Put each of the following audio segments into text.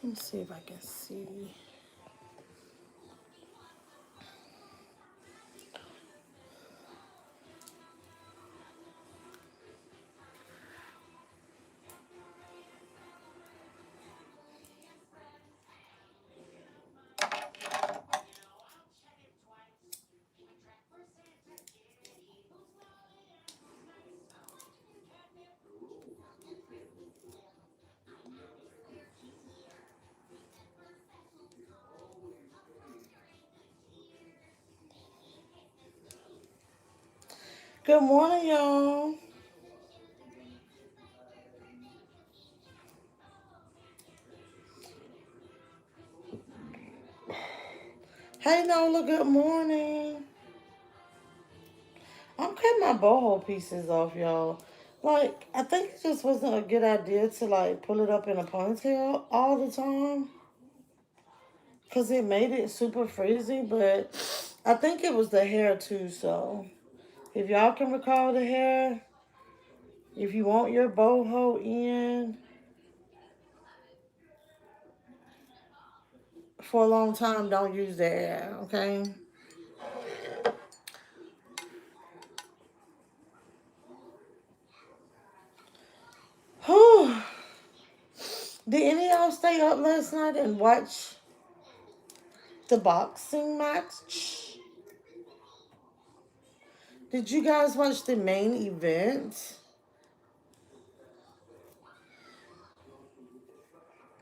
Let me see if I can see. Good morning, y'all. Hey, Nola, good morning. I'm cutting my boho pieces off, y'all. Like, I think it just wasn't a good idea to, like, pull it up in a ponytail all the time. Because it made it super frizzy, but I think it was the hair, too, so. If y'all can recall the hair, if you want your boho in for a long time, don't use that hair, okay? Whew. Did any of y'all stay up last night and watch the boxing match? Did you guys watch the main event?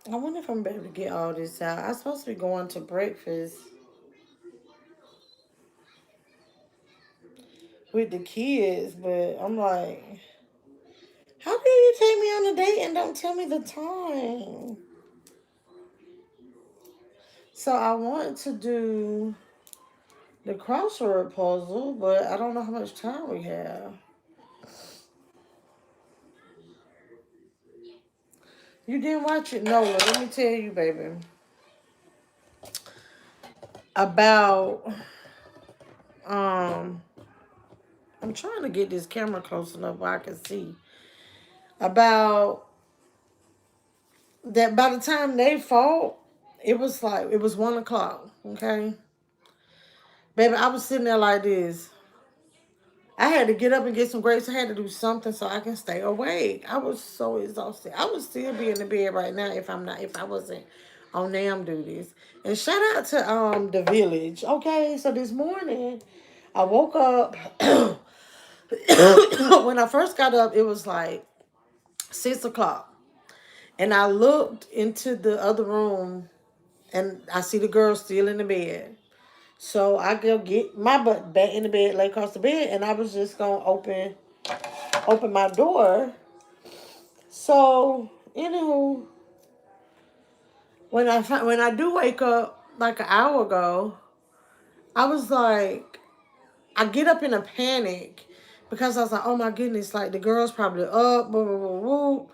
I wonder if I'm able to get all this out. I'm supposed to be going to breakfast with the kids, but I'm like, how do you take me on a date and don't tell me the time? So I want to do the crossword puzzle, but I don't know how much time we have. You didn't watch it? No, let me tell you, baby. About, um, I'm trying to get this camera close enough where I can see. About that, by the time they fought, it was like, it was 1 o'clock, okay? Baby, I was sitting there like this. I had to get up and get some grapes. I had to do something so I can stay awake. I was so exhausted. I would still be in the bed right now if I wasn't on NAM duties. And shout out to the village. Okay, so this morning I woke up. When I first got up, it was like 6 o'clock. And I looked into the other room and I see the girl still in the bed. So I go get my butt back in the bed, lay across the bed, and I was just gonna open my door. So, anywho, when I do wake up like an hour ago, I was like, I get up in a panic because I was like, oh my goodness, like the girl's probably up, boo, boo, boo, boo.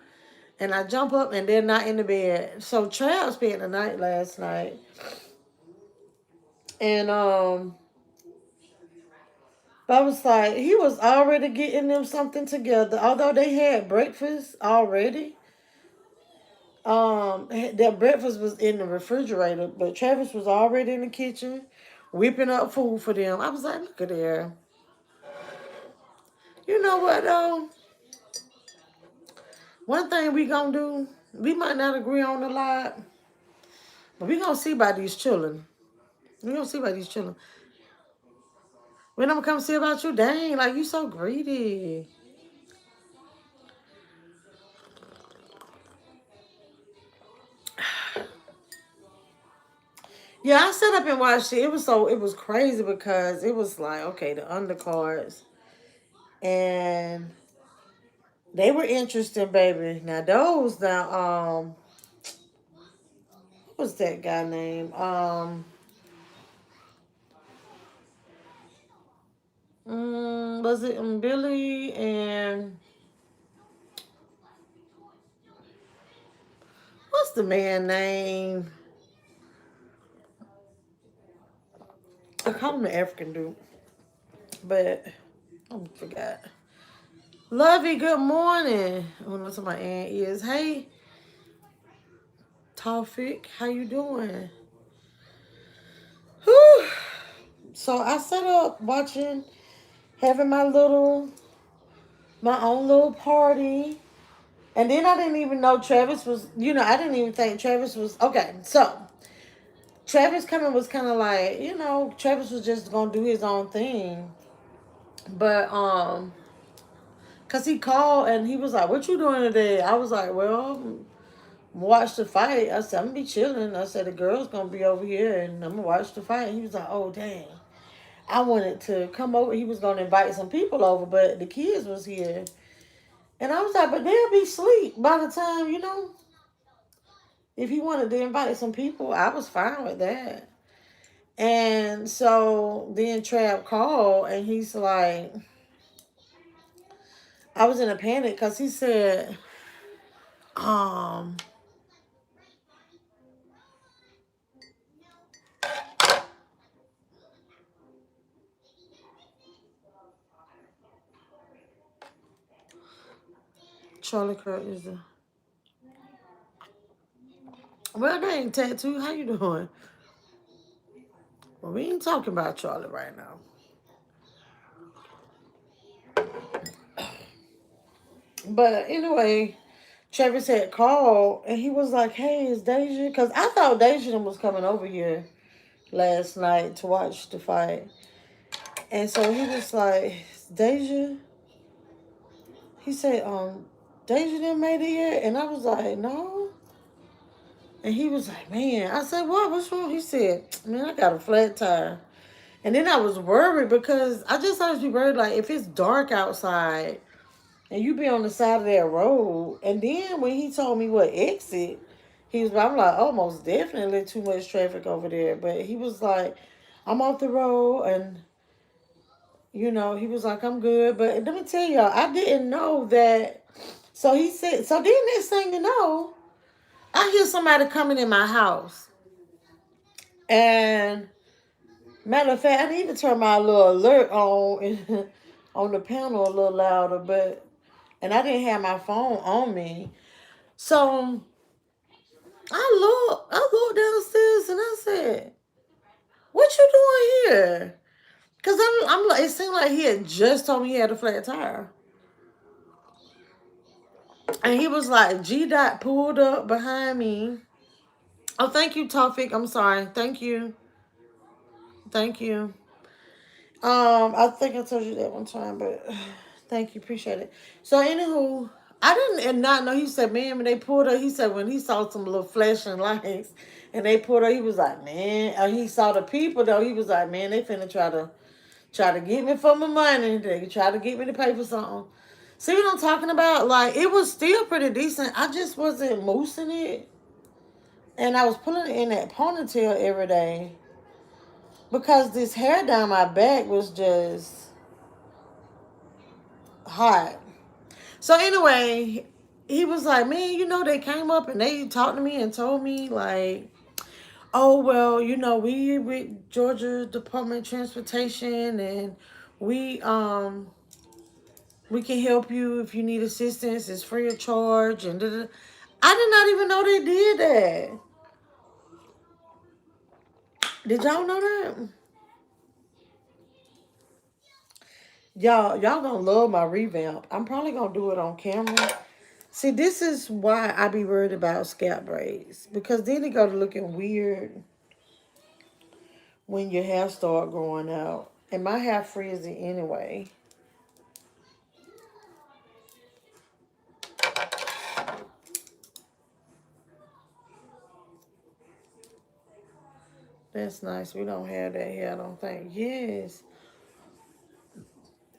And I jump up and they're not in the bed. So Trav spent the night last night. And I was like, he was already getting them something together. Although they had breakfast already. Their breakfast was in the refrigerator, but Travis was already in the kitchen whipping up food for them. I was like, look at there. You know what though? One thing we gonna do, we might not agree on a lot, but we gonna see about these children. We gonna see about these children. When I'm gonna come see about you, dang, like you so greedy. Yeah, I sat up and watched it. It was crazy because it was like, okay, the undercards. And they were interesting, baby. Now those what's that guy name? Was it Billy and what's the man name? I call him the African dude, but I forgot. Lovey, good morning. I don't know what my aunt is. Hey, Taufik, how you doing? Whew. So I set up watching, having my own little party. And then I didn't even know Travis was, I didn't even think Travis was, okay. So Travis coming was kind of like, Travis was just going to do his own thing. But, cause he called and he was like, "What you doing today?" I was like, "Well, watch the fight." I said, "I'm gonna be chilling." I said, "The girl's gonna be over here and I'm gonna watch the fight." He was like, "Oh dang, I wanted to come over." He was gonna invite some people over, but the kids was here, and I was like, "But they'll be asleep by the time If he wanted to invite some people, I was fine with that." And so then Trav called and he's like, I was in a panic because he said, um. Charlie Kirk is the well, they ain't tattoo. How you doing? Well, we ain't talking about Charlie right now. But anyway, Travis had called and he was like, "Hey, is Deja?" Because I thought Deja was coming over here last night to watch the fight. And so he was like, "Deja?" He said, "Deja didn't made it yet?" And I was like, "No." And he was like, "Man." I said, "What? What's wrong?" He said, "Man, I got a flat tire." And then I was worried because I just always be worried, like, if it's dark outside and you be on the side of that road. And then when he told me what exit, I'm like, oh, most definitely too much traffic over there. But he was like, I'm off the road. And, he was like, I'm good. But let me tell y'all, I didn't know that. So he said, so then next thing you know, I hear somebody coming in my house. And matter of fact, I need to turn my little alert on on the panel a little louder, and I didn't have my phone on me. So I looked downstairs and I said, "What you doing here?" Cause I'm like, it seemed like he had just told me he had a flat tire, and he was like, "G Dot pulled up behind me." Oh, thank you, Tawfiq. I'm sorry. Thank you. I think I told you that one time, but thank you, appreciate it. So, anywho, I didn't and not know. He said, "Man, when they pulled her," he said when he saw some little flashing lights, and they pulled her, he was like, "Man," and he saw the people though. He was like, "Man, they finna try to get me for my money. They try to get me to pay for something." See what I'm talking about? Like it was still pretty decent. I just wasn't moosing it, and I was pulling it in that ponytail every day because this hair down my back was just hot. So anyway, he was like, "Man, they came up and they talked to me and told me like, oh well, we with Georgia Department of Transportation and we can help you if you need assistance. It's free of charge and da-da." I did not even know they did that. Did y'all know that? Y'all gonna love my revamp. I'm probably gonna do it on camera. See, this is why I be worried about scalp braids because then it go to looking weird when your hair start growing out. And my hair frizzy anyway. That's nice. We don't have that here, I don't think. Yes.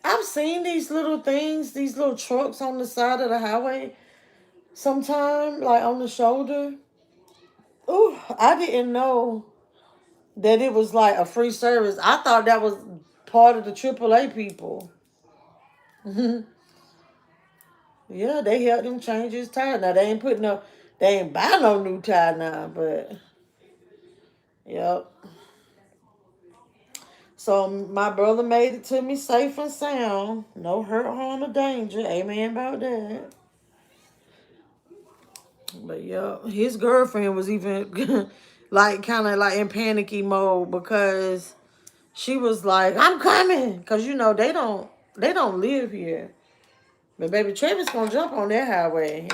I've seen these little things, these little trucks on the side of the highway sometime, like on the shoulder. Ooh, I didn't know that it was like a free service. I thought that was part of the AAA people. Yeah, they helped him change his tire. Now they ain't buy no new tire now, but yep. So my brother made it to me safe and sound. No hurt, harm, or danger. Amen about that. But yeah, his girlfriend was even like kind of like in panicky mode because she was like, "I'm coming," because you know they don't live here. But baby, Travis gonna jump on that highway.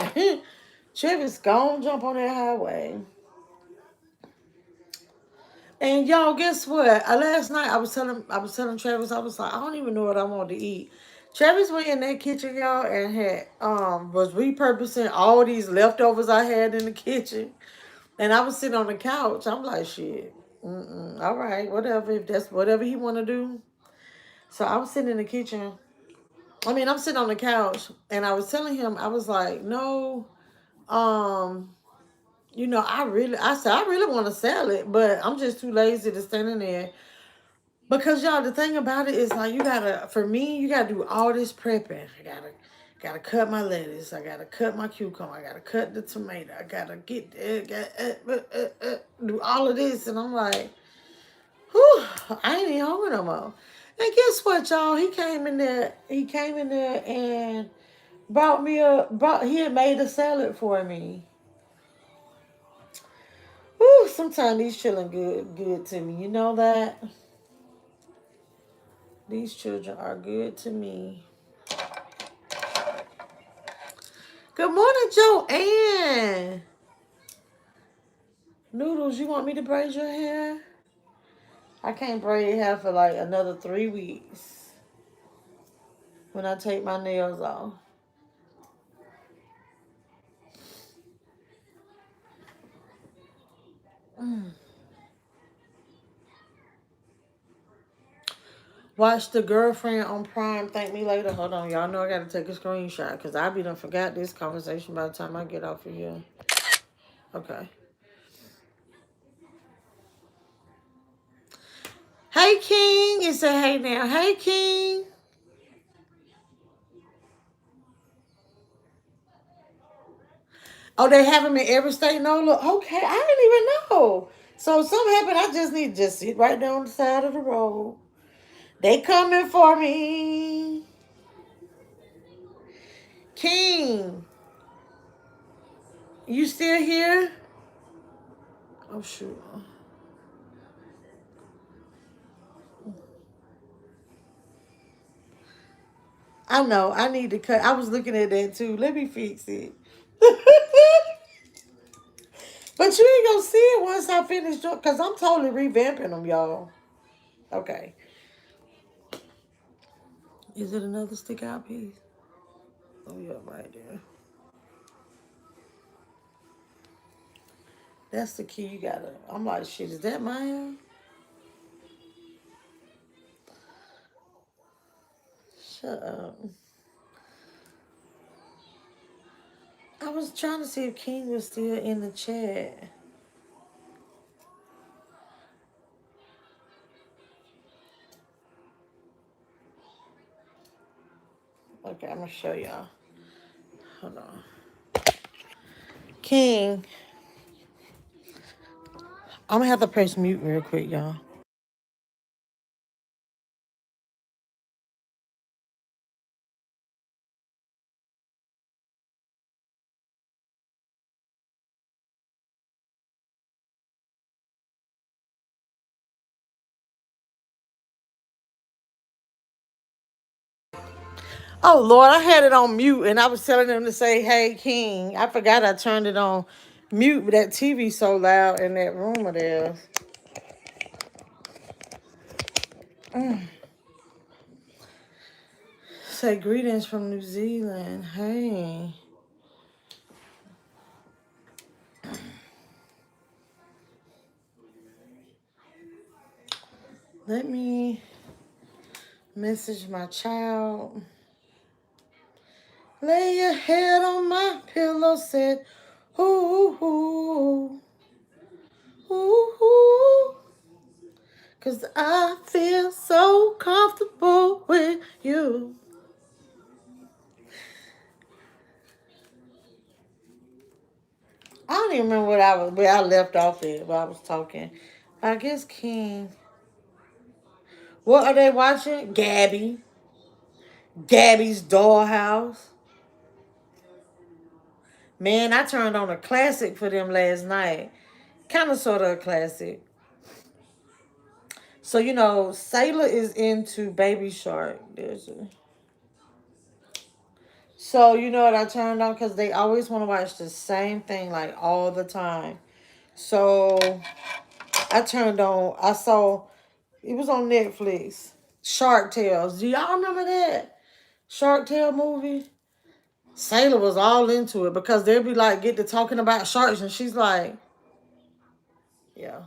Travis gonna jump on that highway. And y'all, guess what? Last night I was telling Travis, I was like, I don't even know what I want to eat. Travis went in that kitchen, y'all, and had was repurposing all these leftovers I had in the kitchen. And I was sitting on the couch. I'm like, shit. All right, whatever. If that's whatever he want to do. So I was sitting in the kitchen. I mean, I'm sitting on the couch, and I was telling him, I was like, no, um, I said I really want to sell it, but I'm just too lazy to stand in there. Because y'all, the thing about it is like for me, you gotta do all this prepping. I gotta cut my lettuce. I gotta cut my cucumber. I gotta cut the tomato. I gotta do all of this, and I'm like, whew, I ain't even hungry no more. And guess what, y'all? He came in there. He came in there and He had made a salad for me. Whew, sometimes these children good to me. You know that these children are good to me. Good morning, Joanne. Noodles, you want me to braid your hair? I can't braid hair for like another 3 weeks when I take my nails off. Watch The Girlfriend on Prime. Thank me later. Hold on, y'all know I gotta take a screenshot because I be done forgot this conversation by the time I get off of here. Okay. Hey, King. It said, hey now. Hey, King. Oh, they have them in every state? No, look. Okay, I didn't even know. So if something happened, I just need to just sit right there on the side of the road. They coming for me. King, you still here? Oh, shoot. I know. I need to cut. I was looking at that too. Let me fix it. But you ain't gonna see it once I finish, because I'm totally revamping them, y'all. Okay. Is it another stick out piece? Oh, yeah, right there. That's the key. You gotta. I'm like, shit, is that mine? Shut up. I was trying to see if King was still in the chat. Okay, I'm gonna show y'all. Hold on. King, I'm gonna have to press mute real quick, y'all. Oh Lord, I had it on mute and I was telling them to say, hey King. I forgot I turned it on mute, but that TV so loud in that room of theirs. Say greetings from New Zealand. Hey. Let me message my child. Lay your head on my pillow, said, ooh, ooh, ooh, ooh. Cause I feel so comfortable with you. I don't even remember where I left off at while I was talking. I guess King. What are they watching? Gabby. Gabby's Dollhouse. Man, I turned on a classic for them last night. Kind of sort of a classic. So, Sailor is into Baby Shark. So, you know what I turned on? Because they always want to watch the same thing, like, all the time. So, I turned on, I saw, it was on Netflix, Shark Tales. Do y'all remember that? Shark Tale movie? Sailor was all into it because they'd be like, get to talking about sharks, and she's like, yeah.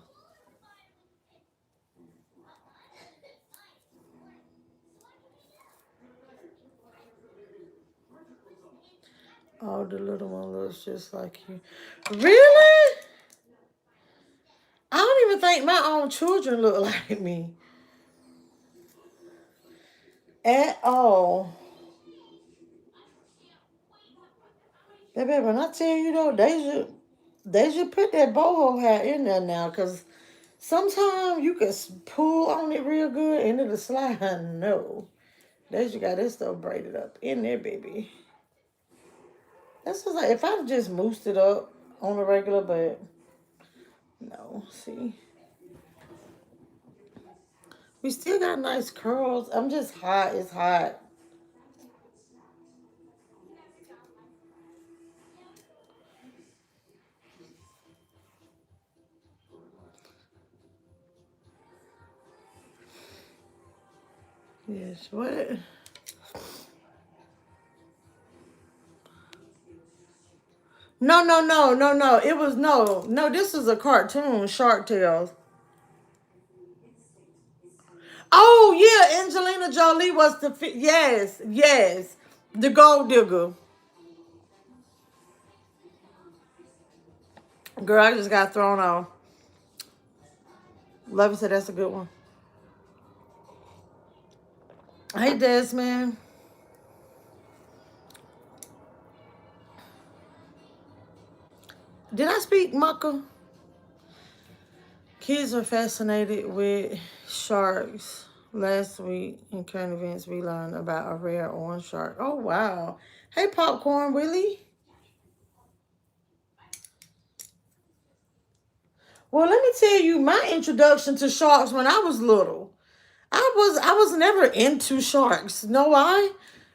Oh, the little one looks just like you. Really? I don't even think my own children look like me at all. Baby, when I tell you though, they should put that boho hat in there now, cause sometimes you can pull on it real good and it'll slide. No, they should got that stuff braided up in there, baby. That's just like if I just moosed it up on a regular, but no. See, we still got nice curls. I'm just hot. It's hot. Yes. What? No, no, no, no, no. It was no, no. This is a cartoon, Shark Tales. Oh yeah, Angelina Jolie was the yes, yes, the gold digger. Girl, I just got thrown off. Love you said that's a good one. Hey Desmond, did I speak Mucka? Kids are fascinated with sharks. Last week in current events, we learned about a rare orange shark. Oh wow! Hey Popcorn Willie. Well, let me tell you my introduction to sharks when I was little. I was never into sharks. Know why?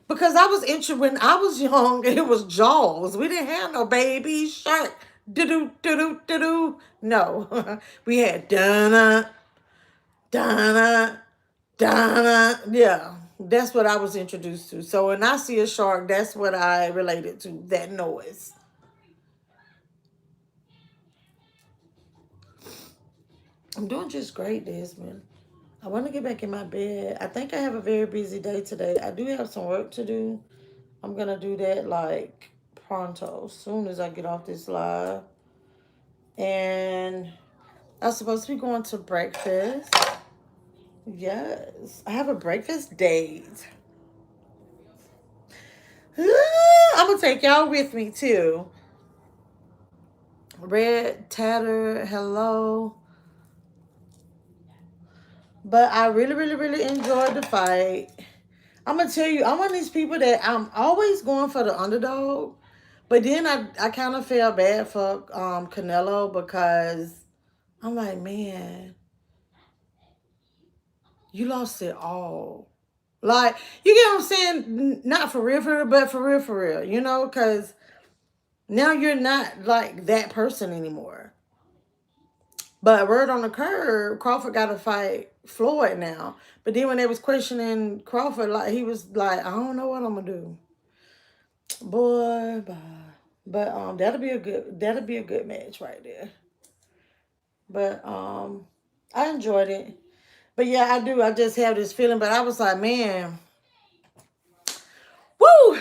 Because I was into when I was young. It was Jaws. We didn't have no baby shark. Do do do do do do. No, we had Donna, Donna, Donna. Yeah, that's what I was introduced to. So when I see a shark, that's what I related to. That noise. I'm doing just great, Desmond. I want to get back in my bed. I think I have a very busy day today. I do have some work to do. I'm gonna do that like pronto, soon as I get off this live. And I'm supposed to be going to breakfast. Yes, I have a breakfast date. I'm gonna take y'all with me too. Red Tatter, hello. But I really, really, really enjoyed the fight. I'm gonna tell you, I'm one of these people that I'm always going for the underdog. But then I kind of feel bad for Canelo because I'm like, man, you lost it all. Like, you get what I'm saying? Not for real, but for real, because now you're not like that person anymore. But word on the curb, Crawford got to fight Floyd now. But then when they was questioning Crawford, like he was like, I don't know what I'm gonna do. Boy, bye. But that'll be a good match right there. But I enjoyed it. But yeah, I do. I just have this feeling. But I was like, man, woo!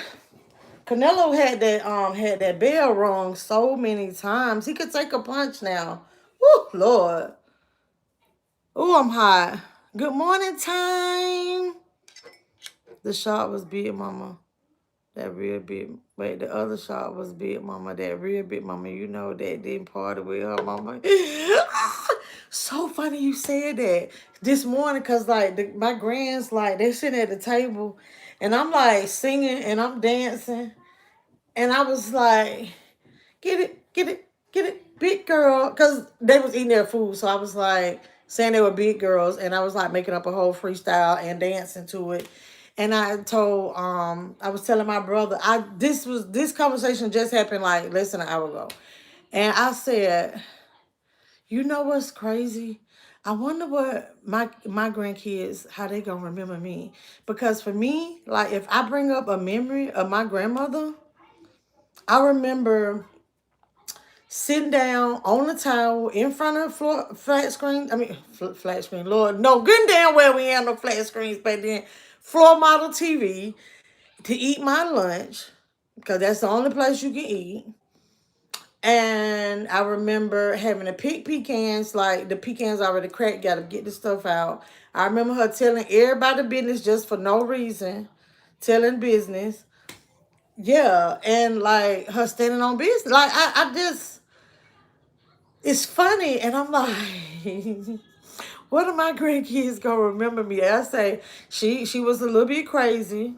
Canelo had that bell rung so many times. He could take a punch now. Woo, Lord. Oh, I'm hot. Good morning time. The shot was big, mama. That real big. Wait, the other shot was big, mama. That real big, mama. You know that didn't party with her, mama. So funny you said that this morning, cause like my grands like they sitting at the table, and I'm like singing and I'm dancing, and I was like, get it, get it, get it, big girl. Because they was eating their food. So I was like saying they were big girls. And I was like making up a whole freestyle and dancing to it. And I told, I was telling my brother, this conversation just happened like less than an hour ago. And I said, you know what's crazy? I wonder what my grandkids, how they gonna remember me. Because for me, like if I bring up a memory of my grandmother, I remember sitting down on the towel in front of flat screen. I mean, flat screen, Lord. No, good and damn well we had no flat screens back then. Floor model TV to eat my lunch because that's the only place you can eat. And I remember having to pick pecans, like the pecans already cracked, got to get the stuff out. I remember her telling everybody business just for no reason, telling business. Yeah, and like her standing on business. Like I just, it's funny, and I'm like, what are my grandkids gonna remember me? I say she was a little bit crazy,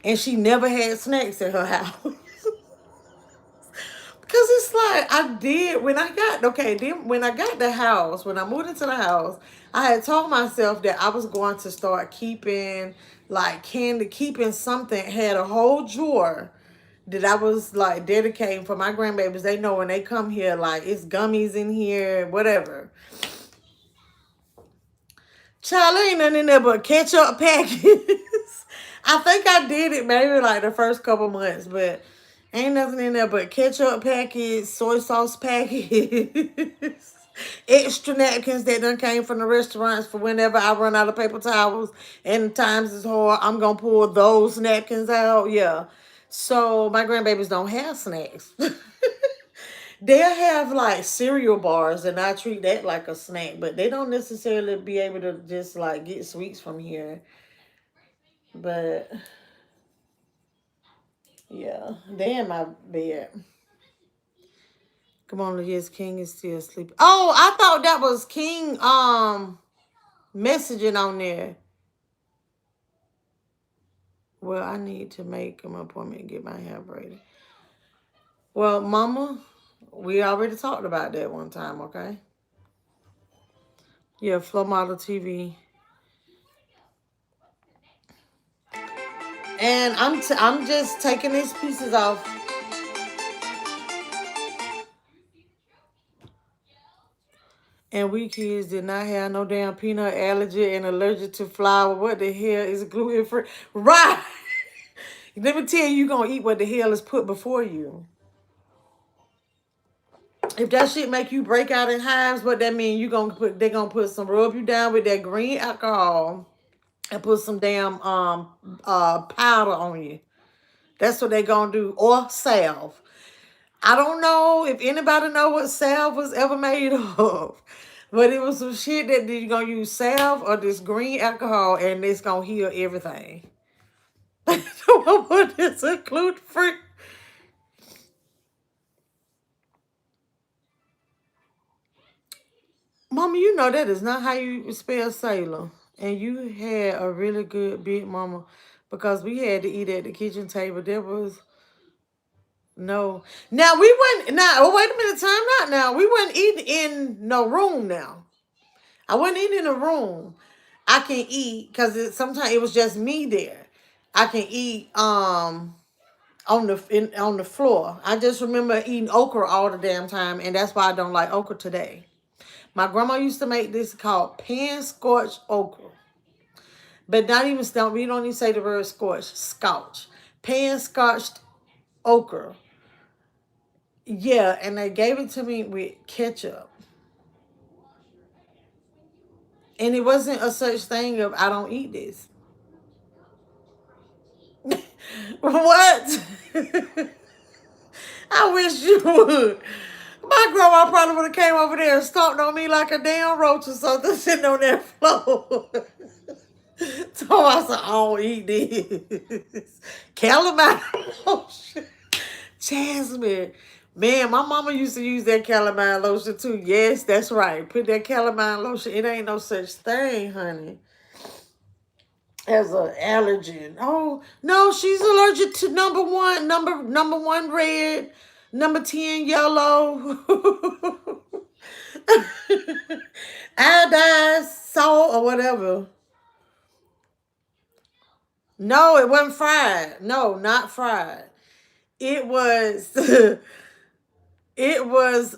and she never had snacks at her house. Cause it's like I did when I got then when I got the house, when I moved into the house, I had told myself that I was going to start keeping like candy, keeping something, had a whole drawer that I was like dedicating for my grandbabies. They know when they come here, like it's gummies in here, whatever. Child, ain't nothing in there but ketchup packets. I think I did it maybe like the first couple months, but ain't nothing in there but ketchup packets, soy sauce packets, extra napkins that done came from the restaurants for whenever I run out of paper towels and times is hard, I'm gonna pull those napkins out. Yeah. So my grandbabies don't have snacks. They'll have like cereal bars, and I treat that like a snack, but they don't necessarily be able to just like get sweets from here. But yeah, they in my bed. Come on, yes, King is still asleep. Oh, I thought that was King messaging on there. Well, I need to make an appointment and get my hair braided. Well, Mama, we already talked about that one time, okay? Yeah, Flow Model TV. And I'm just taking these pieces off. And we kids did not have no damn peanut allergy and allergic to flour. What the hell is gluten free? Right. Let me tell you, you're gonna eat what the hell is put before you. If that shit make you break out in hives, what that mean? They're gonna put some rub you down with that green alcohol and put some damn powder on you. That's what they gonna do. Or salve. I don't know if anybody know what salve was ever made of. But it was some shit that you're gonna use salve or this green alcohol and it's gonna heal everything. What is a gluten free? Mama, you know that is not how you spell sailor. And you had a really good big mama because we had to eat at the kitchen table. There was no. Now we went now oh wait a minute, time out now. We weren't eating in no room now. I wasn't eating in a room. I can eat because sometimes it was just me there. I can eat on the floor. I just remember eating okra all the damn time, and that's why I don't like okra today. My grandma used to make this called pan scorched okra, but not even stump. We don't even say the word scorched, scotch. Pan scorched okra. Yeah, and they gave it to me with ketchup, and it wasn't a such thing of I don't eat this. What? I wish you would. My grandma probably would have came over there and stomped on me like a damn roach or something sitting on that floor. So I said, I don't eat this. Calamine lotion. Jasmine. Man, my mama used to use that calamine lotion too. Yes, that's right. Put that calamine lotion. It ain't no such thing, honey, as an allergen. Oh, no, she's allergic to number one red. Number 10, yellow. Iodized salt or whatever. No, it wasn't fried. No, not fried. It was it was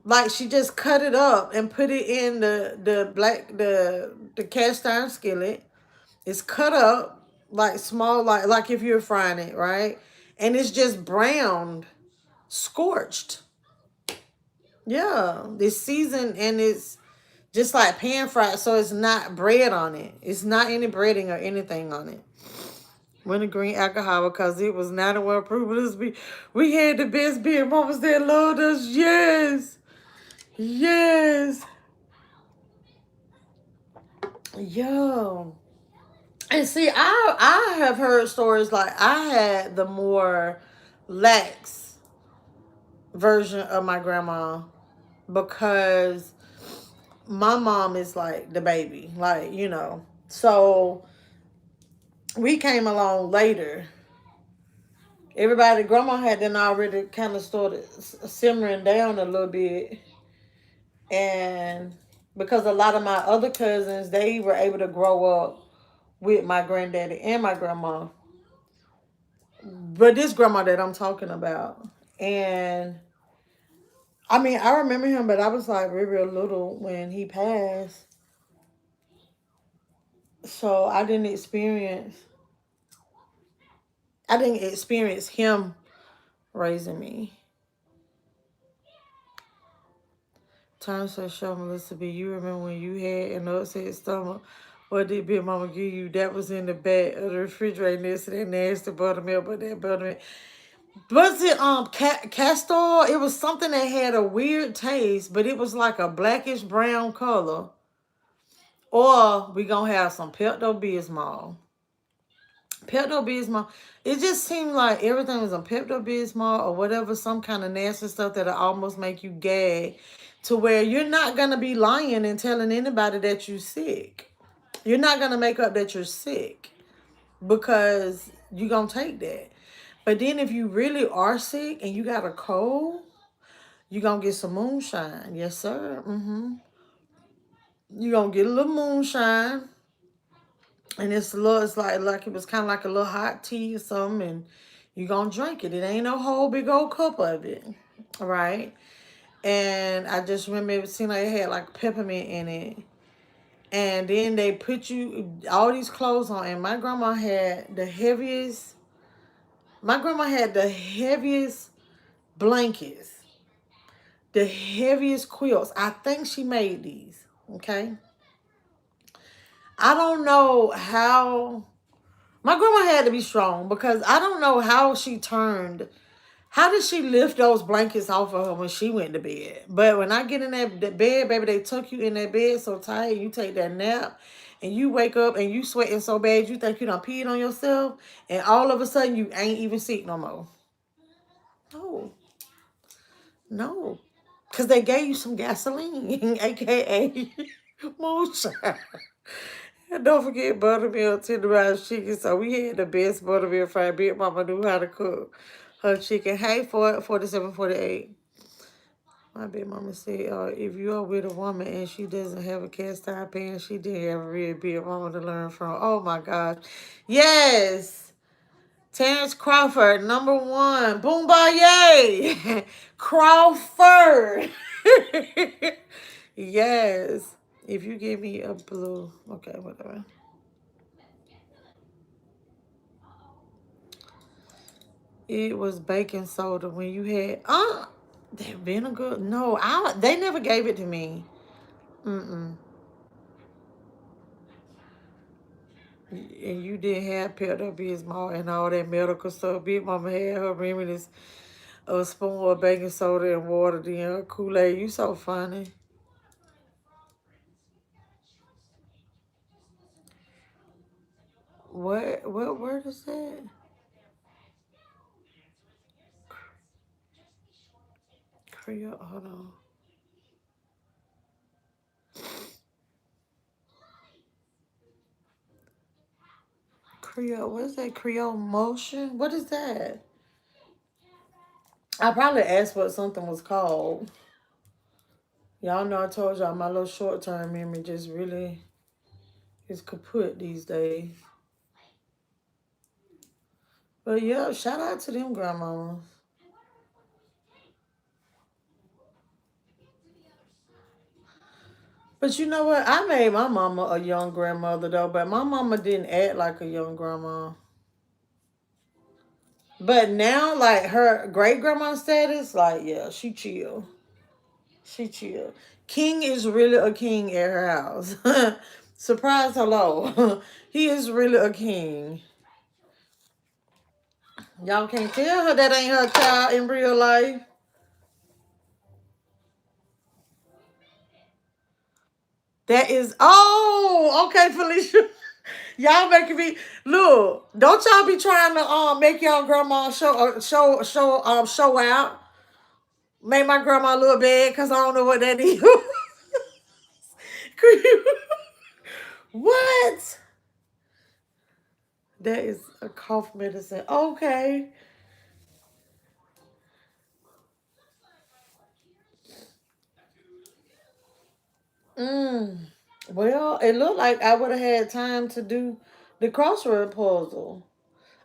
like she just cut it up and put it in the cast iron skillet. It's cut up like small, like if you're frying it, right? And it's just browned, scorched. Yeah, it's seasoned and it's just like pan fried, so it's not bread on it. It's not any breading or anything on it. Wintergreen alcohol because it was not a well approved. We had the best beer mamas that loved us. Yes. Yes. Yo. And see, I have heard stories like I had the more lax version of my grandma because my mom is like the baby, like, you know. So we came along later. Everybody, grandma had then already kind of started simmering down a little bit. And because a lot of my other cousins, they were able to grow up with my granddaddy and my grandma. But this grandma that I'm talking about. And I mean, I remember him, but I was like real little when he passed. So I didn't experience him raising me. Time said, show MeLissaB, you remember when you had an upset stomach? What did Big Mama give you? That was in the back of the refrigerator next to that nasty buttermilk, but that buttermilk. Was it castor? It was something that had a weird taste, but it was like a blackish brown color. Or we gonna have some Pepto-Bismol. Pepto-Bismol. It just seemed like everything was on Pepto-Bismol or whatever, some kind of nasty stuff that'll almost make you gag to where you're not going to be lying and telling anybody that you're sick. You're not going to make up that you're sick because you're going to take that. But then if you really are sick and you got a cold, you're going to get some moonshine. Yes, sir. You're going to get a little moonshine. And it's a little, it's like it was kind of like a little hot tea or something, and you gonna drink it. It ain't no whole big old cup of it, all right? And I just remember it seemed like it had like peppermint in it. And then they put you all these clothes on, and my grandma had the heaviest blankets, the heaviest quilts. I think she made these, okay? I don't know how. My grandma had to be strong because I don't know how she turned. How did she lift those blankets off of her when she went to bed? But when I get in that bed, baby, they tuck you in that bed so tight. You take that nap and you wake up and you sweating so bad you think you done peed on yourself. And all of a sudden you ain't even sick no more. No. No. Because they gave you some gasoline, a.k.a. moonshine. And don't forget buttermilk, tenderized chicken. So we had the best buttermilk fried. Big Mama knew how to cook her chicken. Hey, 4748. My big mama said, if you are with a woman and she doesn't have a cast iron pan, she didn't have a real big mama to learn from. Oh my gosh. Yes. Terrence Crawford, number one. Boom yay. Crawford. Yes. If you give me a blue, okay, whatever. It was baking soda when you had that vinegar. No, they never gave it to me. Mm-mm. And you didn't have Pepto-Bismol and all that medical stuff. Big Mama had her remedies, a spoon of baking soda and water, then her Kool-Aid. You so funny. What word is that? Creole, hold on. Creole. What is that? Creole motion? What is that? I probably asked what something was called. Y'all know I told y'all my little short term memory just really is kaput these days. But yeah, shout out to them grandmamas. But you know what? I made my mama a young grandmother though, but my mama didn't act like a young grandma. But now, like her great grandma status, like yeah, she chill. She chill. King is really a king at her house. Surprise, hello. He is really a king. Y'all can't tell her that ain't her child in real life. That is okay, Felicia. Y'all making me look. Don't y'all be trying to make y'all grandma show out. Make my grandma look bad because I don't know what that is. What? That is a cough medicine. Okay. Mm. Well, it looked like I would have had time to do the crossword puzzle.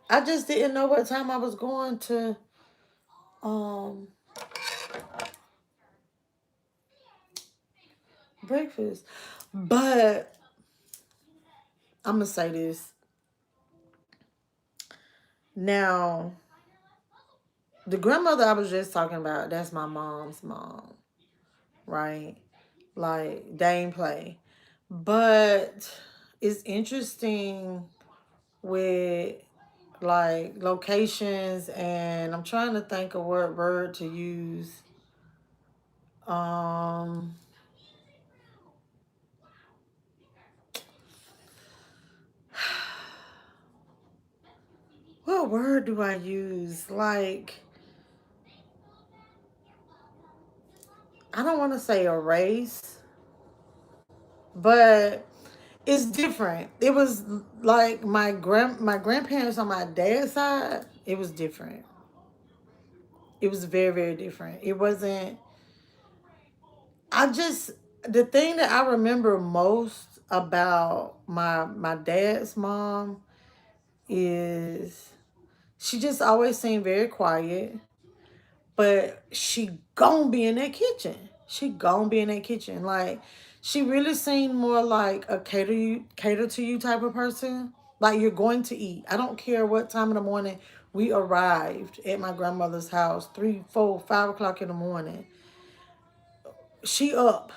I just didn't know what time I was going to um breakfast. But I'm gonna say this. Now, the grandmother I was just talking about, that's my mom's mom, right? Like, they ain't play. But it's interesting with like locations, and I'm trying to think of what word to use. Um, what word do I use? Like, I don't want to say erase, but it's different. It was like my grandparents on my dad's side. It was different. It was very very different. It wasn't. I just the thing that I remember most about my dad's mom is she just always seemed very quiet, but she gon' be in that kitchen. She gon' be in that kitchen. Like she really seemed more like a cater to you type of person. Like you're going to eat. I don't care what time in the morning we arrived at my grandmother's house, 3, 4, 5 o'clock in the morning. She up.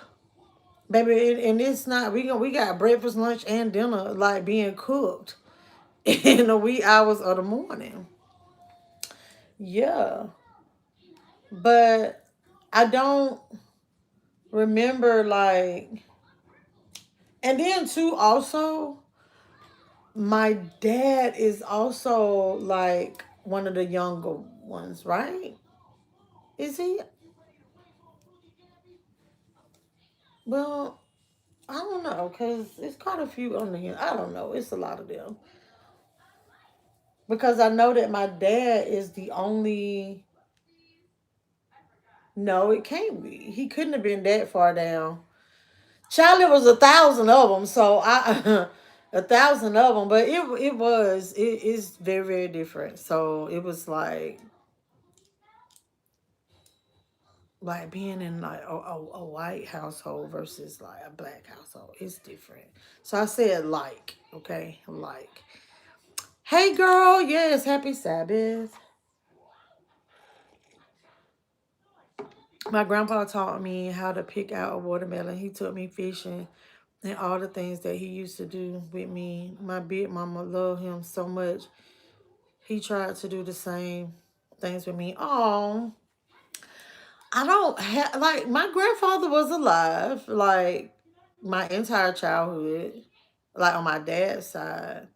Baby, and it's not we got breakfast, lunch, and dinner like being cooked in the wee hours of the morning. Yeah. But I don't remember like and then too also my dad is also like one of the younger ones, right? Is he? Well, I don't know because it's quite a few on here. I don't know. It's a lot of them because I know that my dad is the only. No, it can't be. He couldn't have been that far down. Charlie was 1,000 of them, so I 1,000 of them, but it is very very different. So it was like being in like a white household versus like a black household. It's different. So I said like, okay, like. Hey girl, yes, happy Sabbath. My grandpa taught me how to pick out a watermelon. He took me fishing and all the things that he used to do with me. My big mama loved him so much. He tried to do the same things with me. Oh, I don't have like my grandfather was alive like my entire childhood, like on my dad's side.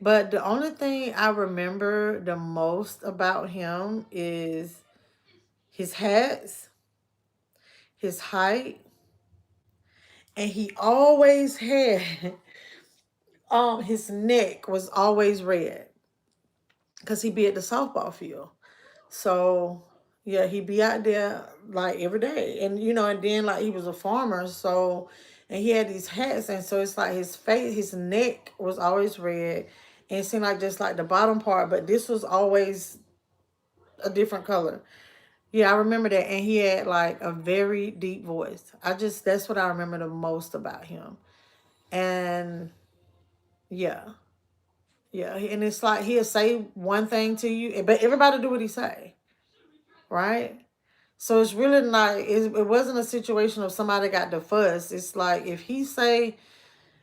But the only thing I remember the most about him is his hats, his height, and he always had his neck was always red because he be at the softball field. So yeah, he be out there like every day, and and then like he was a farmer, so and he had these hats, and so it's like his face, his neck was always red, and it seemed like just like the bottom part, but this was always a different color. Yeah, I remember that, and he had like a very deep voice. That's what I remember the most about him, and yeah, yeah, and it's like he'll say one thing to you, but everybody do what he say, right? So it's really like it wasn't a situation of somebody got the fuss. It's like if he say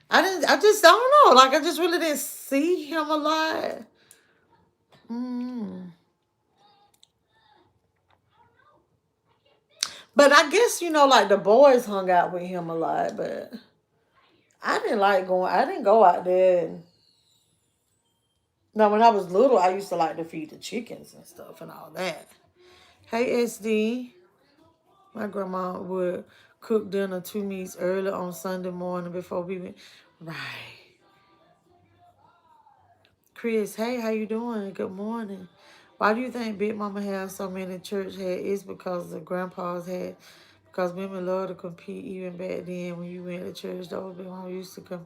I just don't know. Like I just really didn't see him a lot. Mm. But I guess like the boys hung out with him a lot. But I didn't like going. I didn't go out there. Now when I was little, I used to like to feed the chickens and stuff and all that. Hey SD, my grandma would cook dinner 2 meats early on Sunday morning before we went. Right. Chris, hey, how you doing? Good morning. Why do you think Big Mama has so many church hats? It's because the grandpas had, because women love to compete even back then when you went to church. Those Big Mama used to come.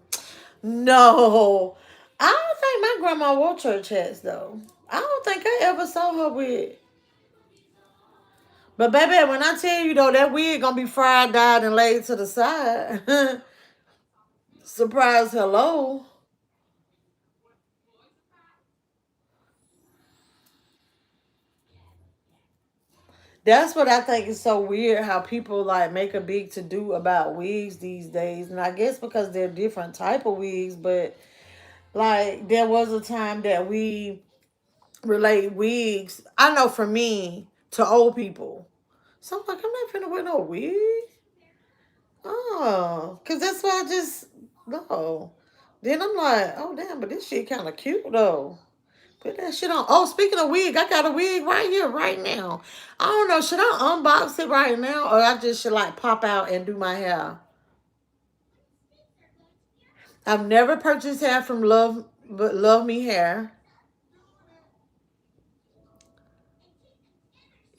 No, I don't think my grandma wore church hats though. I don't think I ever saw her with. But baby, when I tell you though, that wig gonna be fried, dyed, and laid to the side. Surprise, hello. That's what I think is so weird how people like make a big to do about wigs these days. And I guess because they're different type of wigs, but like there was a time that we relate wigs, I know for me, to old people. So I'm like, I'm not finna wear no wig. Oh, cause that's why I just no. Then I'm like, oh damn, but this shit kind of cute though. Put that shit on. Oh, speaking of wig, I got a wig right here, right now. I don't know. Should I unbox it right now, or I just should like pop out and do my hair? I've never purchased hair from Love Me Hair.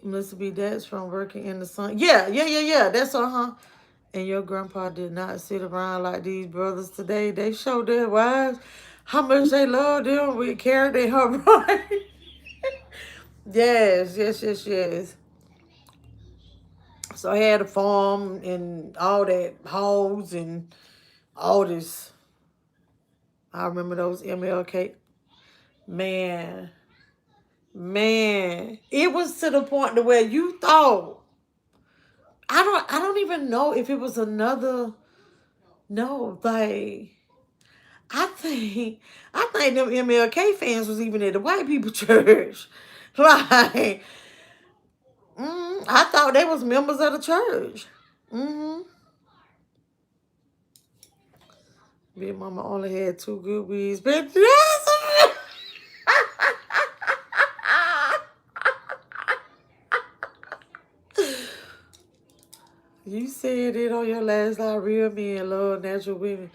Must be that's from working in the sun. Yeah, yeah, yeah, yeah. That's And your grandpa did not sit around like these brothers today. They showed their wives how much they love them. We carried their her right. Yes, yes, yes, yes. So I had a farm and all that hoes and all this. I remember those MLK. Man, man. It was to the point to where you thought I don't even know if it was another no, like I think them MLK fans was even at the white people church. Like, I thought they was members of the church. Mm-hmm. Big Mama only had two good wigs, but you said it on your last line. Real men love natural women.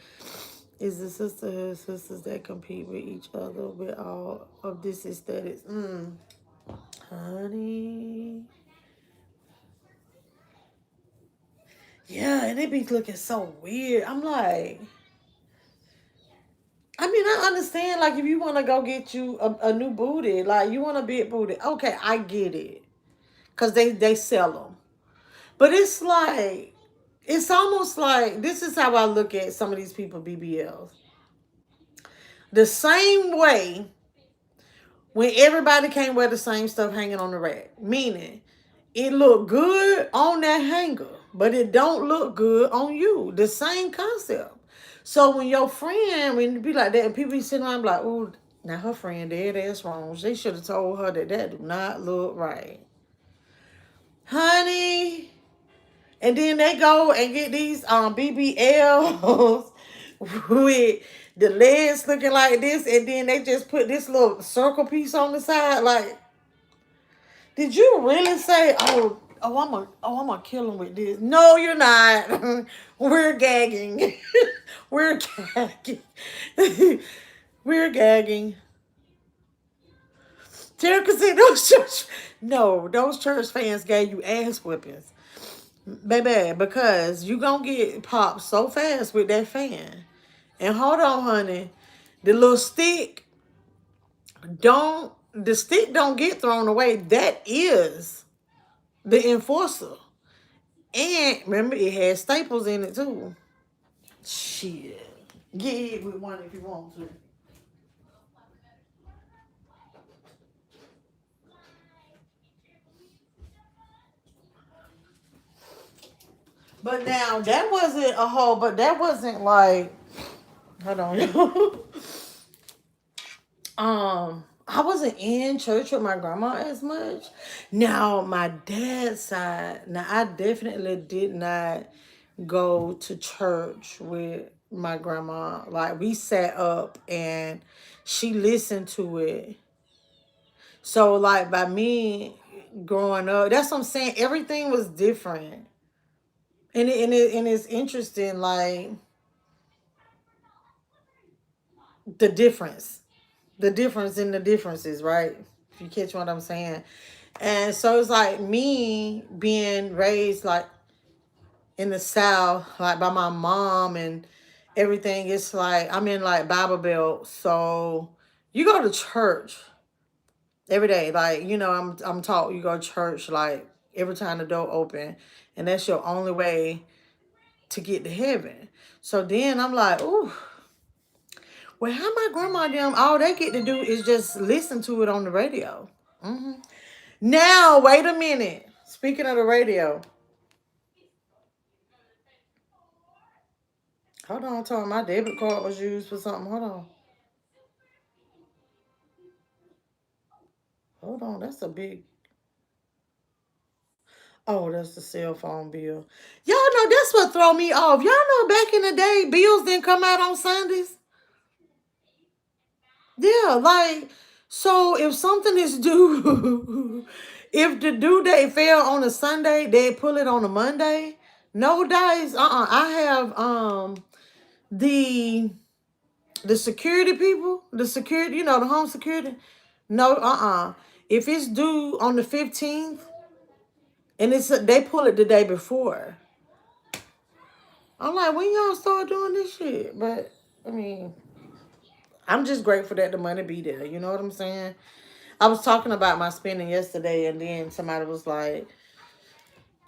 Is the sisterhood sisters that compete with each other with all of this aesthetics. Honey. Yeah, and it be looking so weird. I'm like, I mean, I understand, like, if you want to go get you a new booty, like, you want a big booty. Okay, I get it. Because they sell them. But it's like, it's almost like, this is how I look at some of these people, BBLs. The same way when everybody can't wear the same stuff hanging on the rack. Meaning, it look good on that hanger, but it don't look good on you. The same concept. So when your friend, when you be like that, and people be sitting around like, oh, now her friend dead ass wrong. They should have told her that do not look right. Honey. And then they go and get these BBLs with the legs looking like this, and then they just put this little circle piece on the side. Like, did you really say, oh, I'm gonna kill him with this. No, you're not. We're gagging. We're gagging. We're gagging. Terica said those church. No, those church fans gave you ass whippings, baby, because you gonna get popped so fast with that fan. And hold on, honey, the little stick the stick don't get thrown away. That is the enforcer. And remember, it had staples in it too. Shit. Get hit with one if you want to. But now that wasn't a whole. But that wasn't like. Hold on. I wasn't in church with my grandma as much. Now my dad's side. Now I definitely did not go to church with my grandma. Like we sat up and she listened to it. So like by me growing up, that's what I'm saying. Everything was different, and it's interesting. Like the difference, in the differences, right? If you catch what I'm saying. And so it's like me being raised like in the South, like by my mom and everything. It's like I'm in like Bible Belt, so you go to church every day. Like I'm taught you go to church like every time the door open, and that's your only way to get to heaven. So then I'm like, ooh, well, how my grandma them all they get to do is just listen to it on the radio. Hmm. Now wait a minute. Speaking of the radio, hold on. I told my debit card was used for something. Hold on. That's a big. Oh, that's the cell phone bill. Y'all know that's what throw me off. Y'all know back in the day, bills didn't come out on Sundays. Yeah, like so if something is due, if the due date fell on a Sunday, they pull it on a Monday. No dice. I have the security people, the security, the home security. No, if it's due on the 15th and they pull it the day before. I'm like, when y'all start doing this shit? But I mean, I'm just grateful that the money be there. You know what I'm saying? I was talking about my spending yesterday, and then somebody was like,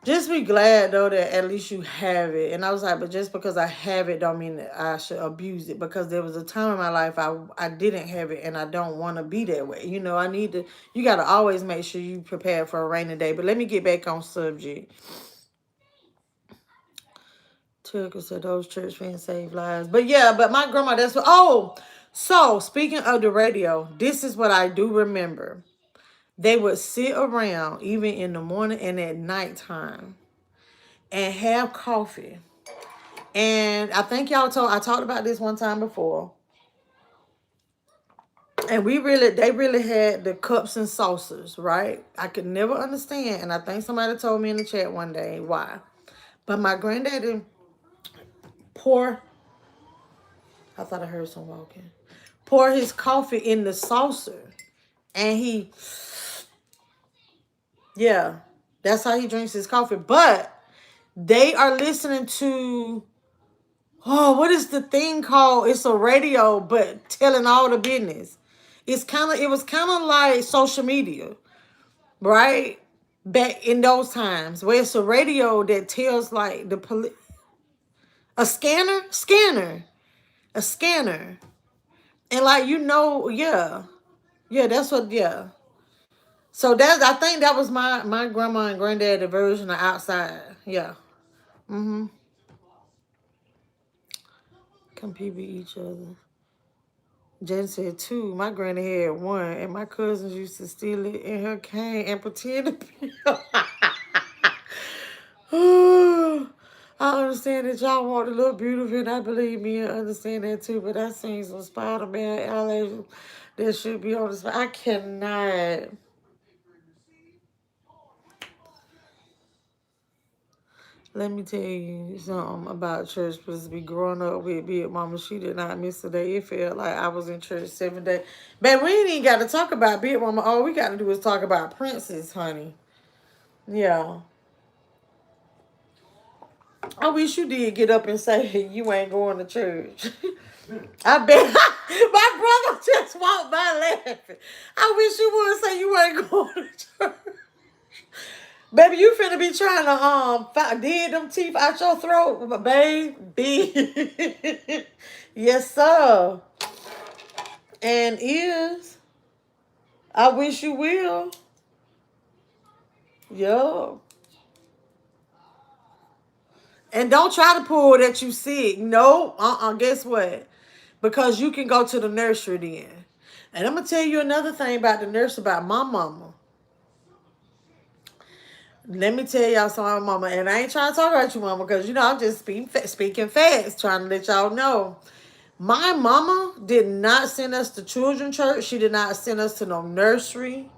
just be glad though that at least you have it. And I was like, but just because I have it don't mean that I should abuse it, because there was a time in my life I didn't have it, and I don't want to be that way. I need to, you got to always make sure you prepare for a rainy day. But let me get back on subject. Tucker said those church fans save lives. But yeah, but my grandma, that's what, so speaking of the radio, this is what I do remember. They would sit around even in the morning and at nighttime and have coffee. And I think I talked about this one time before. And they really had the cups and saucers, right? I could never understand. And I think somebody told me in the chat one day why. But my granddaddy pour, I thought I heard some walking, pour his coffee in the saucer. And yeah, that's how he drinks his coffee. But they are listening to, what is the thing called? It's a radio, but telling all the business. It was kind of like social media, right? Back in those times, where it's a radio that tells like a scanner, and like yeah, that's what, yeah. So I think that was my grandma and granddad version of outside, yeah. Mm-hmm. Compete with each other. Jen said two. My granny had one, and my cousins used to steal it in her cane and pretend to be. I understand that y'all want to look beautiful, and I believe me, I understand that too. But I seen some Spider-Man eyelashes that should be on the spot. I cannot. Let me tell you something about church. Supposed to be growing up with Big Mama. She did not miss a day. It felt like I was in church 7 days. But we ain't even got to talk about Big Mama. All we got to do is talk about Princess, honey. Yeah. I wish you did get up and say you ain't going to church. I bet my brother just walked by laughing. I wish you would say you ain't going to church. Baby, you finna be trying to dig them teeth out your throat, baby. Yes, sir. And is. I wish you will. Yo. And don't try to pull that you sick. No. Guess what? Because you can go to the nursery then. And I'm gonna tell you another thing about the nurse about my mama. Let me tell y'all something, mama. And I ain't trying to talk about you, mama, because, I'm just speaking fast, trying to let y'all know. My mama did not send us to children's church. She did not send us to no nursery.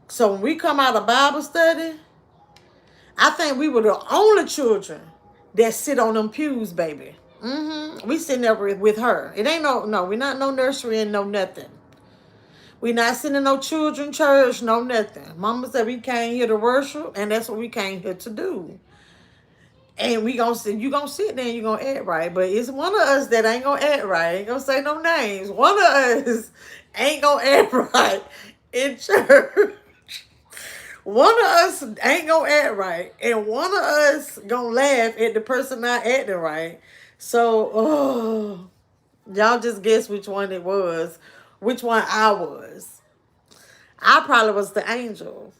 So when we come out of Bible study, I think we were the only children that sit on them pews, baby. We sitting there with her. It ain't no, we're not no nursery and no nothing. We not sending no children church, no nothing. Mama said we came here to worship, and that's what we came here to do. And you gonna sit there and you gonna act right. But it's one of us that ain't gonna act right. Ain't gonna say no names. One of us ain't gonna act right in church. One of us ain't gonna act right. And one of us gonna laugh at the person not acting right. So, y'all just guess which one it was. Which one I was. I probably was the angel.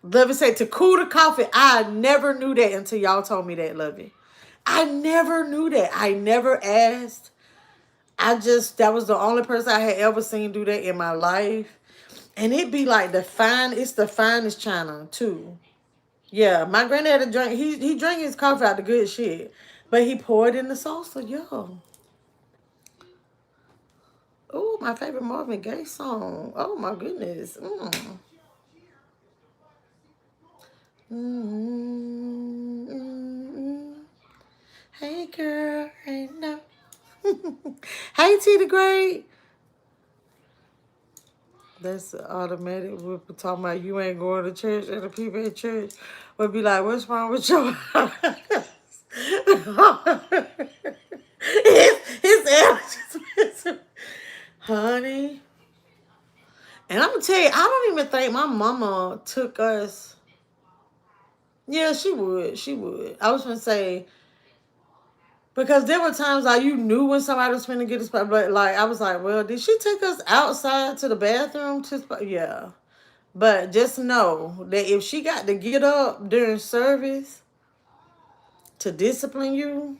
Lovey said, Takuta Coffee. I never knew that until y'all told me that, Lovey. I never knew that. I never asked. That was the only person I had ever seen do that in my life. And it be like it's the finest china, too. Yeah, my granddaddy drank, he drank his coffee out the good shit. But he poured in the salsa, yo. Oh, my favorite Marvin Gaye song. Oh, my goodness. Hey, girl. Hey, no. Hey, T the Great. That's automatic. We're talking about you ain't going to church, and the people at church would be like, what's wrong with your house? his allergies. Honey. And I'm going to tell you, I don't even think my mama took us. Yeah, she would. She would. I was going to say, because there were times like you knew when somebody was finna get a spot, but like I was like, well, did she take us outside to the bathroom yeah. But just know that if she got to get up during service to discipline you,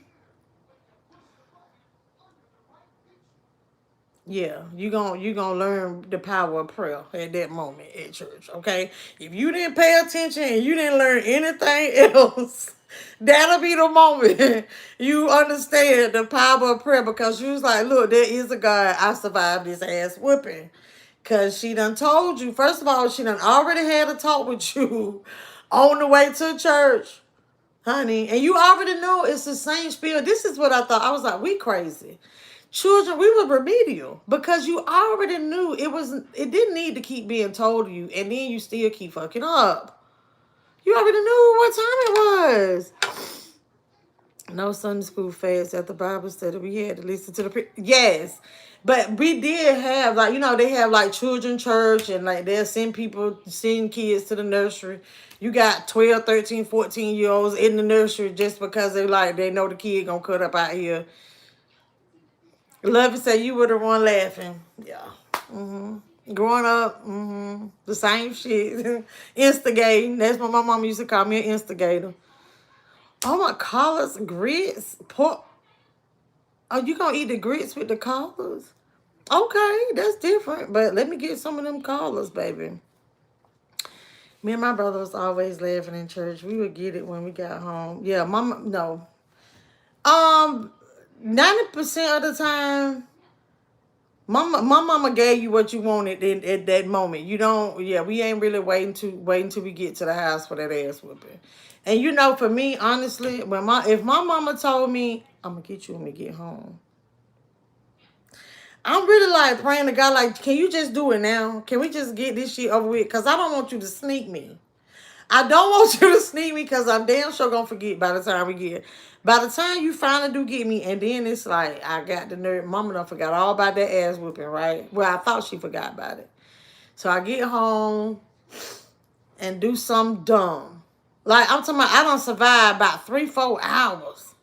yeah, you gonna learn the power of prayer at that moment at church, okay? If you didn't pay attention and you didn't learn anything else, that'll be the moment you understand the power of prayer, because you was like, look, there is a God. I survived this ass whooping. Because she done told you, first of all, she done already had a talk with you on the way to church, honey. And you already know it's the same spiel. This is what I thought. I was like, we crazy. Children, we were remedial because you already knew it didn't need to keep being told to you, and then you still keep fucking up. You already knew what time it was. No Sunday school fast at the Bible study. We had to listen to yes. But we did have, like, they have, like, children church, and, like, they'll send kids to the nursery. You got 12, 13, 14-year-olds in the nursery just because they know the kid gonna cut up out here. Love it, say you were the one laughing. Yeah. Growing up, the same shit. Instigating. That's what my mom used to call me, an instigator. Oh, my collards, grits, pork. Oh, you gonna eat the grits with the collars? Okay, that's different. But let me get some of them collars, baby. Me and my brother was always laughing in church. We would get it when we got home. Yeah, mama, no. 90% of the time, My mama gave you what you wanted at that moment. You don't. Yeah, we ain't really waiting till we get to the house for that ass whooping. And you know, for me, honestly, if my mama told me I'm gonna get you when we get home, I'm really like praying to God, like, can you just do it now? Can we just get this shit over with? Cause I don't want you to sneak me. I don't want you to sneak me because I'm damn sure gonna forget by the time we get. By the time you finally do get me, and then it's like I got the nerve. Mama done forgot all about that ass whooping, right? Well, I thought she forgot about it. So I get home and do something dumb. Like I'm talking about, I don't survive about 3-4 hours.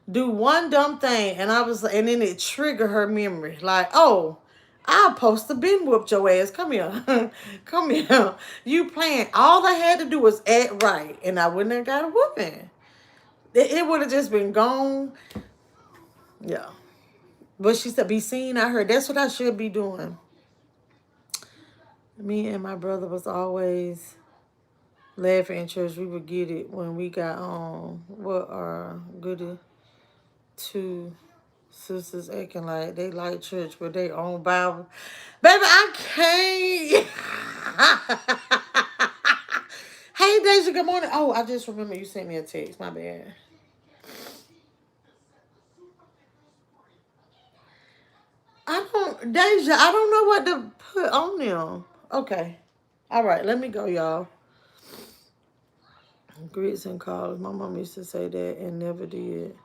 Do one dumb thing, and and then it triggered her memory. Like, oh, I supposed to been whooped your ass. Come here. Come here. You playing. All I had to do was act right, and I wouldn't have got a whooping. It would have just been gone. Yeah. But she said, be seen, I heard. That's what I should be doing. Me and my brother was always laughing in church. We would get it when we got on. What are goody two sisters acting like they like church with their own Bible. Baby, I can't. Hey, Deja, good morning. Oh, I just remember you sent me a text. My bad. Deja, I don't know what to put on them. Okay. All right, let me go, y'all. Grits and collars. My mom used to say that and never did.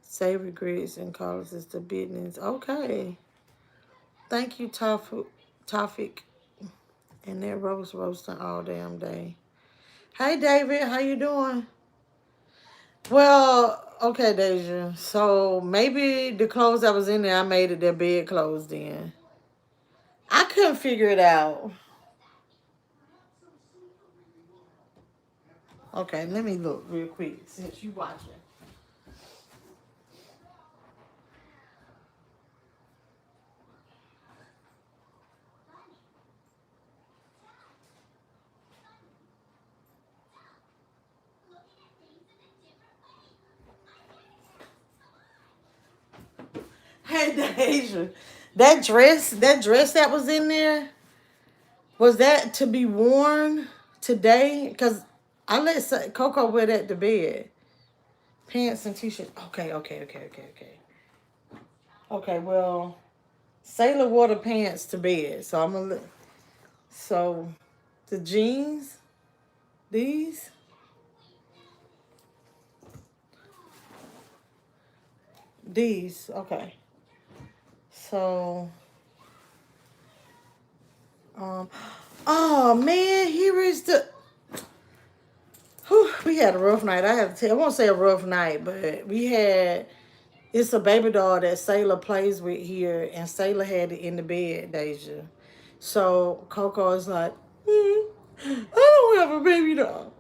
Savory grits and collars is the business. Okay. Thank you, Tafik. And that roasting all damn day. Hey, David, how you doing? Well, okay, Deja. So maybe the clothes that was in there, I made it their bed clothes then. I couldn't figure it out. Okay, let me look real quick since you watching. Hey, Deja, that dress that was in there, was that to be worn today? Because I let Coco wear that to bed. Pants and t-shirt. Okay. Okay, well, Sailor wore the pants to bed, so I'm gonna. So, the jeans, these. These, okay. So, um, oh man, here is the. Whew, we had a rough night. I have to tell. I won't say a rough night, but we had. It's a baby doll that Sailor plays with here, and Sailor had it in the bed, Deja. So Coco is like, I don't have a baby doll.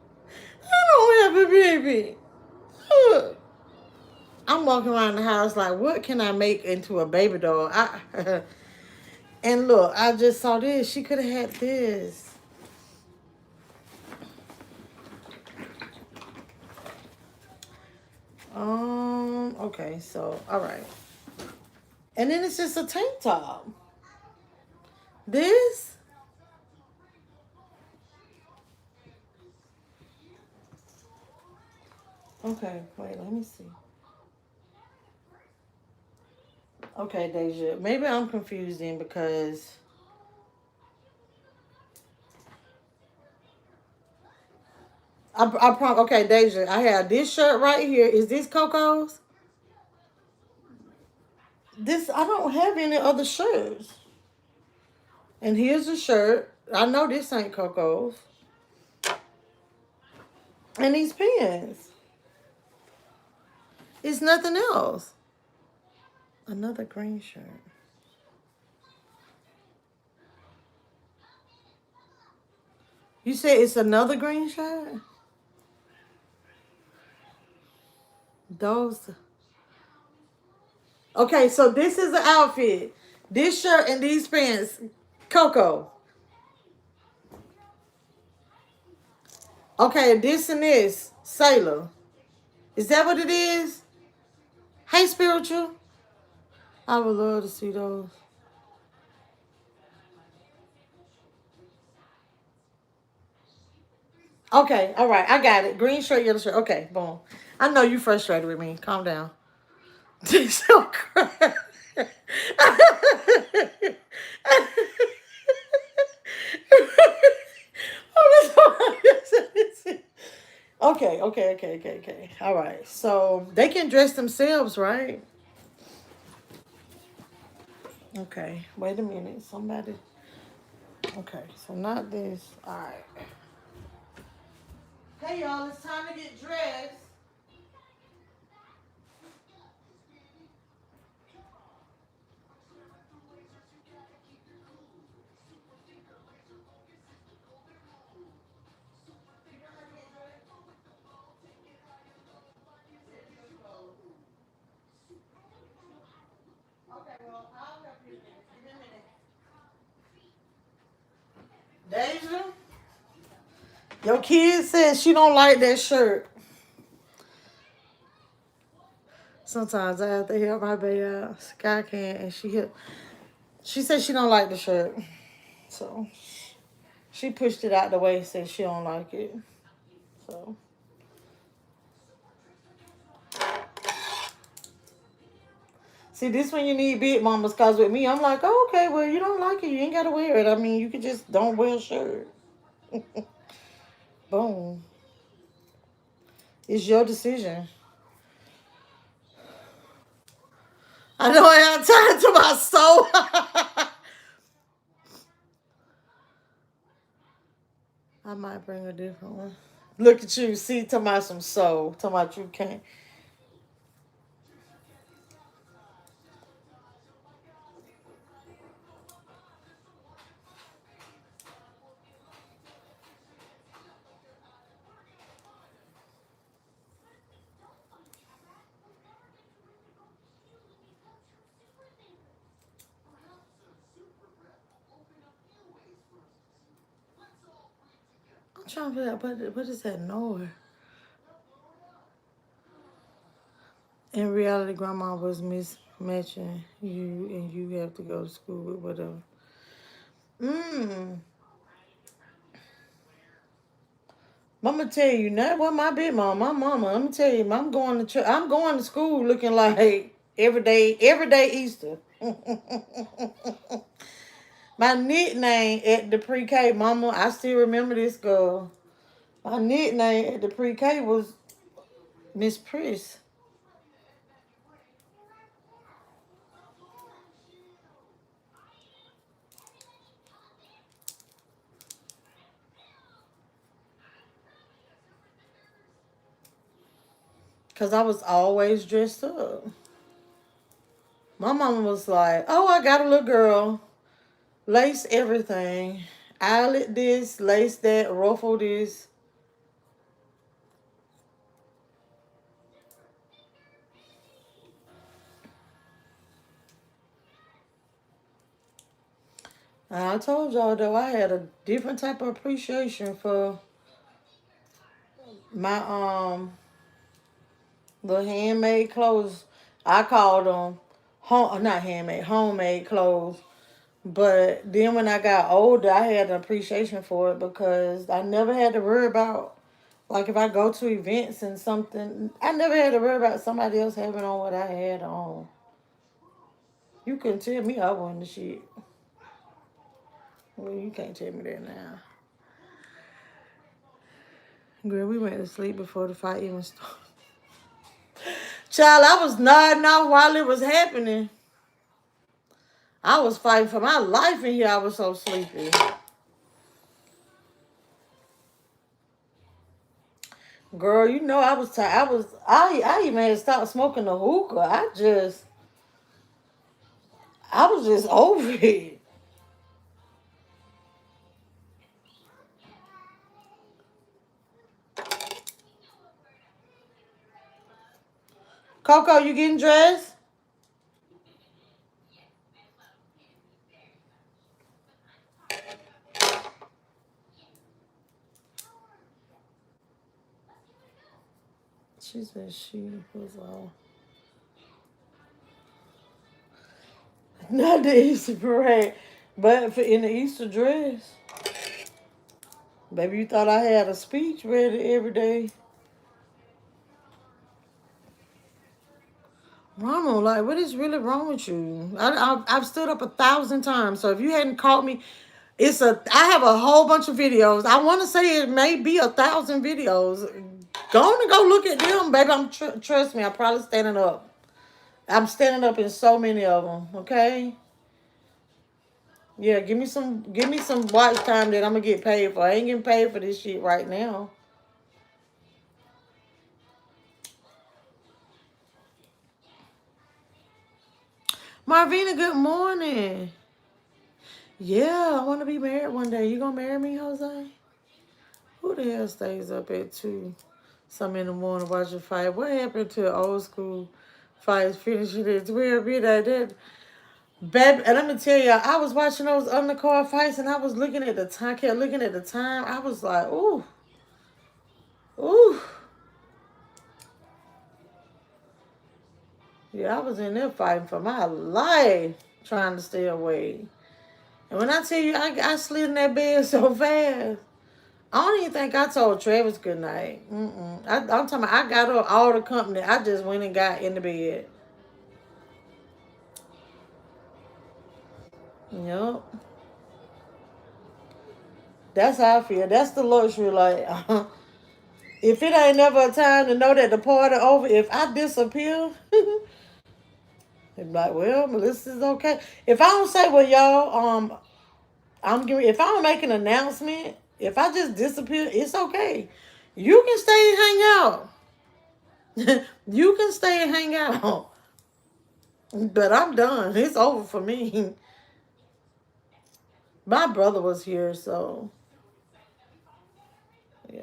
I don't have a baby. Ugh. I'm walking around the house like, what can I make into a baby doll? And look, I just saw this. She could have had this. Okay, so all right. And then it's just a tank top. This? Okay, wait, let me see. Okay, Deja. Maybe I'm confused then because okay, Deja. I have this shirt right here. Is this Coco's? This I don't have any other shirts. And here's a shirt. I know this ain't Coco's. And these pants. It's nothing else. Another green shirt. You said it's another green shirt? Those. Okay, so this is the outfit. This shirt and these pants. Coco. Okay, this and this. Sailor. Is that what it is? Hey, spiritual. I would love to see those. Okay, all right, I got it. Green shirt, yellow shirt. Okay, boom. I know you frustrated with me. Calm down. So crap. Okay, okay, okay, okay, okay. All right. So they can dress themselves, right? Okay. Wait a minute. Somebody. Okay. So not this. All right. Hey y'all, it's time to get dressed. Okay, well, I'll help you. Give me a minute. Deja, your kid says she don't like that shirt. Sometimes I have to help my baby out. Sky can, and she said she don't like the shirt. So she pushed it out the way, said she don't like it. So see, this when you need big mamas, cause with me, I'm like, oh, okay, well, you don't like it, you ain't gotta wear it. I mean, you could just don't wear a shirt. Boom. It's your decision. I know I have time to my soul. I might bring a different one. Look at you, see, talking about some soul, talking about you can't. I'm trying to figure out what is that noise? In reality, grandma was mismatching you, and you have to go to school with whatever. Mmm. Mama tell you, that was my big mom, my mama. I'm gonna tell you, I'm going to I'm going to school looking like every day Easter. My nickname at the pre-K, mama, I still remember this girl. My nickname at the pre-K was Miss Priss. Cause I was always dressed up. My mama was like, oh, I got a little girl. Lace everything. Eyelet this, lace that, ruffle this. And I told y'all though I had a different type of appreciation for my the handmade clothes. I called them home, not handmade, homemade clothes. But then when I got older, I had an appreciation for it because I never had to worry about, like, if I go to events and something, I never had to worry about somebody else having on what I had on. You couldn't tell me I wasn't the shit. Well, you can't tell me that now. Girl, we went to sleep before the fight even started. Child, I was nodding off while it was happening. I was fighting for my life in here. I was so sleepy. Girl, you know I was tired. I even had stopped smoking the hookah. I was just over it. Coco, you getting dressed? She said she was not the Easter parade, but in the Easter dress. Baby, you thought I had a speech ready every day. Ronald, like, what is really wrong with you? I've stood up 1,000 times. So if you hadn't caught me, I have a whole bunch of videos. I want to say it may be 1,000 videos. Go on and go look at them, baby. Trust me, I'm probably standing up. I'm standing up in so many of them. Okay. Yeah, give me some watch time that I'm gonna get paid for. I ain't getting paid for this shit right now. Marvina, good morning. Yeah, I want to be married one day. You gonna marry me, Jose? Who the hell stays up at 2 some in the morning watching fight? What happened to old school fights finishing at 12 midnight? Baby, and let me tell y'all, I was watching those undercard fights and I was looking at the time, kept looking at the time. I was like, ooh, ooh. Yeah, I was in there fighting for my life, trying to stay away. And when I tell you, I slid in that bed so fast. I don't even think I told Travis good night. I'm talking about I got up all the company. I just went and got in the bed. Yep. That's how I feel. That's the luxury. Like, if it ain't never a time to know that the party over, if I disappear, it's like, well, Melissa's okay. If I don't say, well, y'all, if I don't make an announcement, if I just disappear, it's okay. You can stay and hang out. You can stay and hang out. But I'm done. It's over for me. My brother was here, so yeah.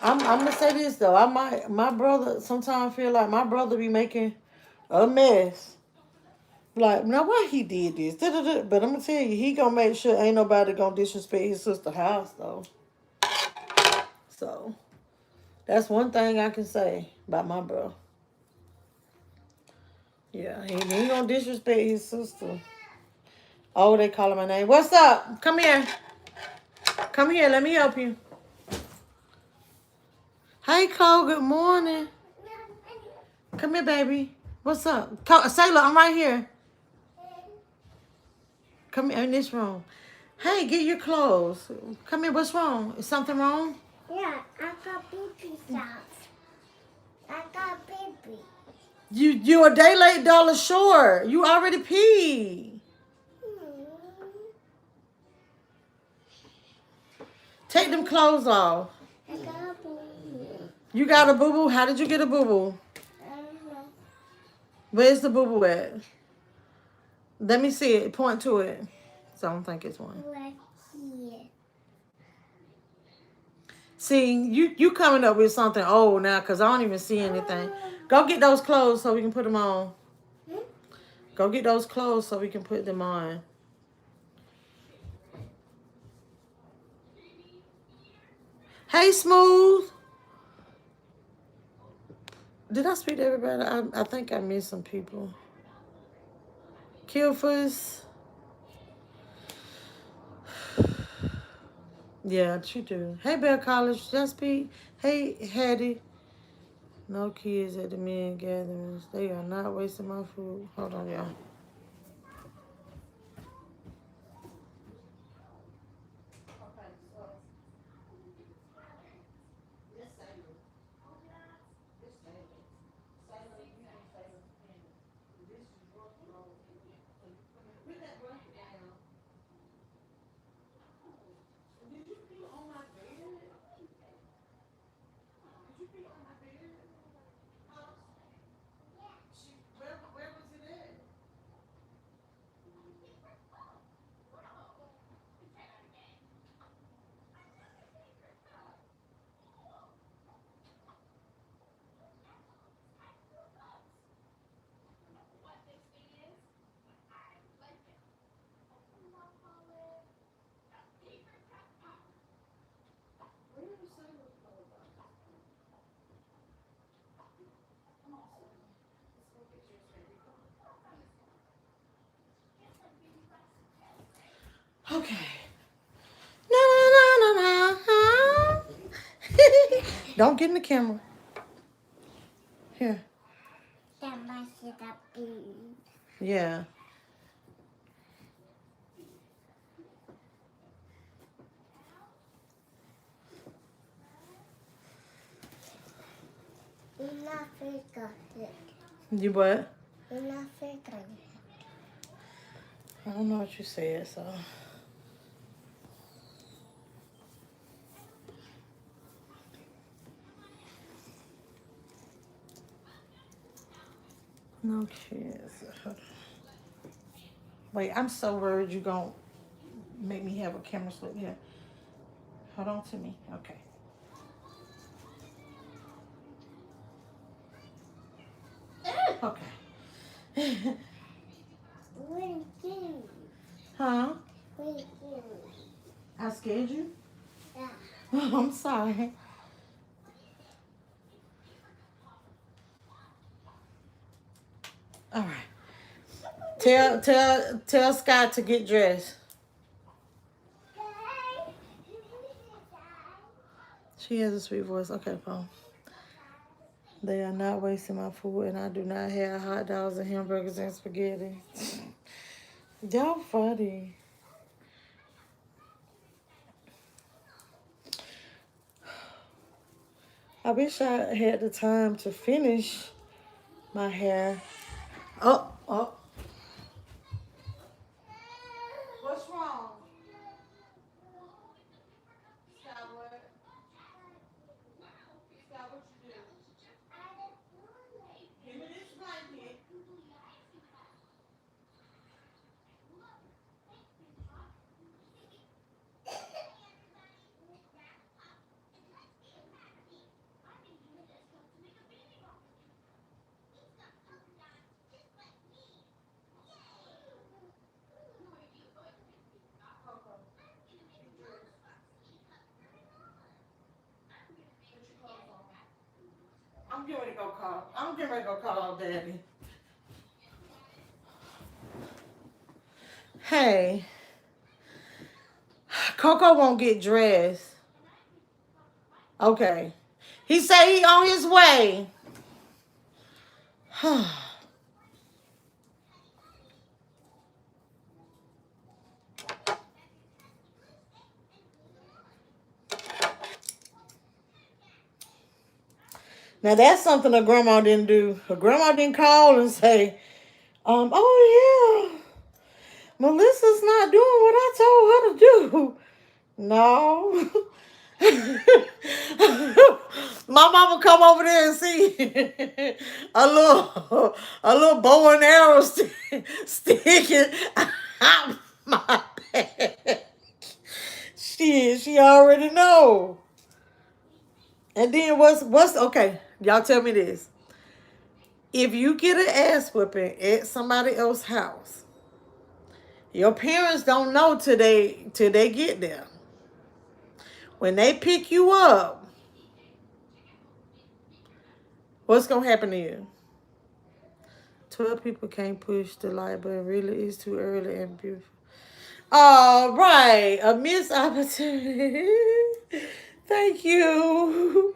I'm gonna say this though. My brother sometimes feel like my brother be making a mess. Like, now why he did this? Da-da-da. But I'm gonna tell you, he gonna make sure ain't nobody gonna disrespect his sister's house though. So that's one thing I can say about my bro. Yeah, he ain't gonna disrespect his sister. Oh, they calling my name. What's up? Come here. Come here. Let me help you. Hey, Cole. Good morning. Come here, baby. What's up? Sailor, I'm right here. Come here in this room. Hey, get your clothes. Come here. What's wrong? Is something wrong? Yeah, I got baby socks. I got baby. You a day late, dollar short. You already peed. Take them clothes off. I got a boo. You got a boo boo? How did you get a boo boo? I don't know. Where's the boo boo at? Let me see it. Point to it. So I don't think it's one. Right here. See, you coming up with something old now because I don't even see anything. Go get those clothes so we can put them on. Go get those clothes so we can put them on. Hey, Smooth. Did I speak to everybody? I think I missed some people. Kilfus. Yeah, you do. Hey, Bell College. Did I speak? Hey, Hattie. No kids at the men gatherings. They are not wasting my food. Hold on, y'all. Where was it at? Okay. Na na na na na. Don't get in the camera. Here. That must have been. Yeah. In Africa. You what? In Africa. I don't know what you said, so. No kids. Wait, I'm so worried you gonna make me have a camera slip here. Hold on to me. Okay. Okay. When you? Huh? When you? I scared you? Yeah. I'm sorry. All right. Tell Scott to get dressed. She has a sweet voice. Okay, phone. They are not wasting my food, and I do not have hot dogs and hamburgers and spaghetti. Y'all funny. I wish I had the time to finish my hair. Oh, oh. What's wrong? Scott, what? Scott, what you do? Give me this blanket. I'm getting ready to go call. I'm getting ready to go call Daddy. Hey, Coco won't get dressed. Okay. He said he on his way. Now that's something her grandma didn't do. Her grandma didn't call and say, oh yeah, Melissa's not doing what I told her to do. No. My mama come over there and see a little bow and arrow sticking out my back. She already know. And then what's okay? Y'all tell me this. If you get an ass whipping at somebody else's house, your parents don't know till they get there. When they pick you up, what's gonna happen to you? 12 people can't push the light, but really it's too early and beautiful. All right, a missed opportunity. Thank you.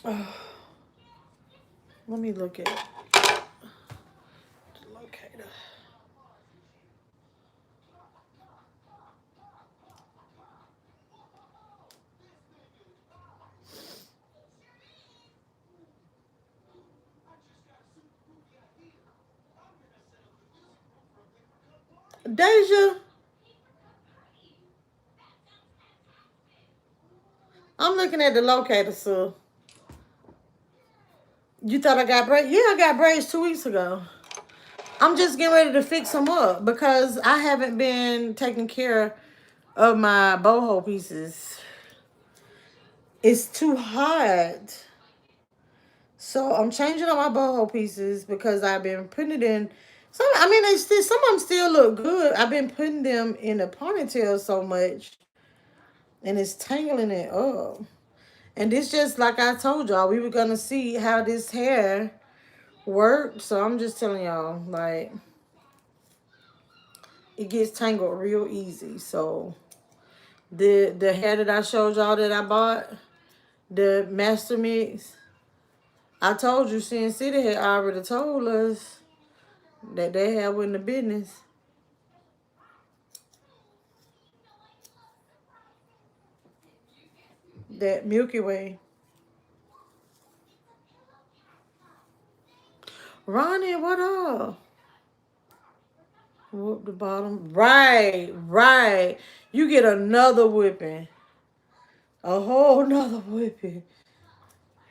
Oh, let me look at the locator. Deja, I'm looking at the locator, so you thought I got braids? Yeah, I got braids 2 weeks ago. I'm just getting ready to fix them up because I haven't been taking care of my boho pieces. It's too hot. So I'm changing up my boho pieces because I've been putting it in. Some of them still look good. I've been putting them in a ponytail so much, and it's tangling it up. And this just like I told y'all, we were gonna see how this hair work. So I'm just telling y'all, like, it gets tangled real easy. So the hair that I showed y'all that I bought, the Master Mix, I told you Sin City had already told us that they had in the business. That Milky Way. Ronnie, what up? Whoop the bottom. Right, right. You get another whipping. A whole nother whipping.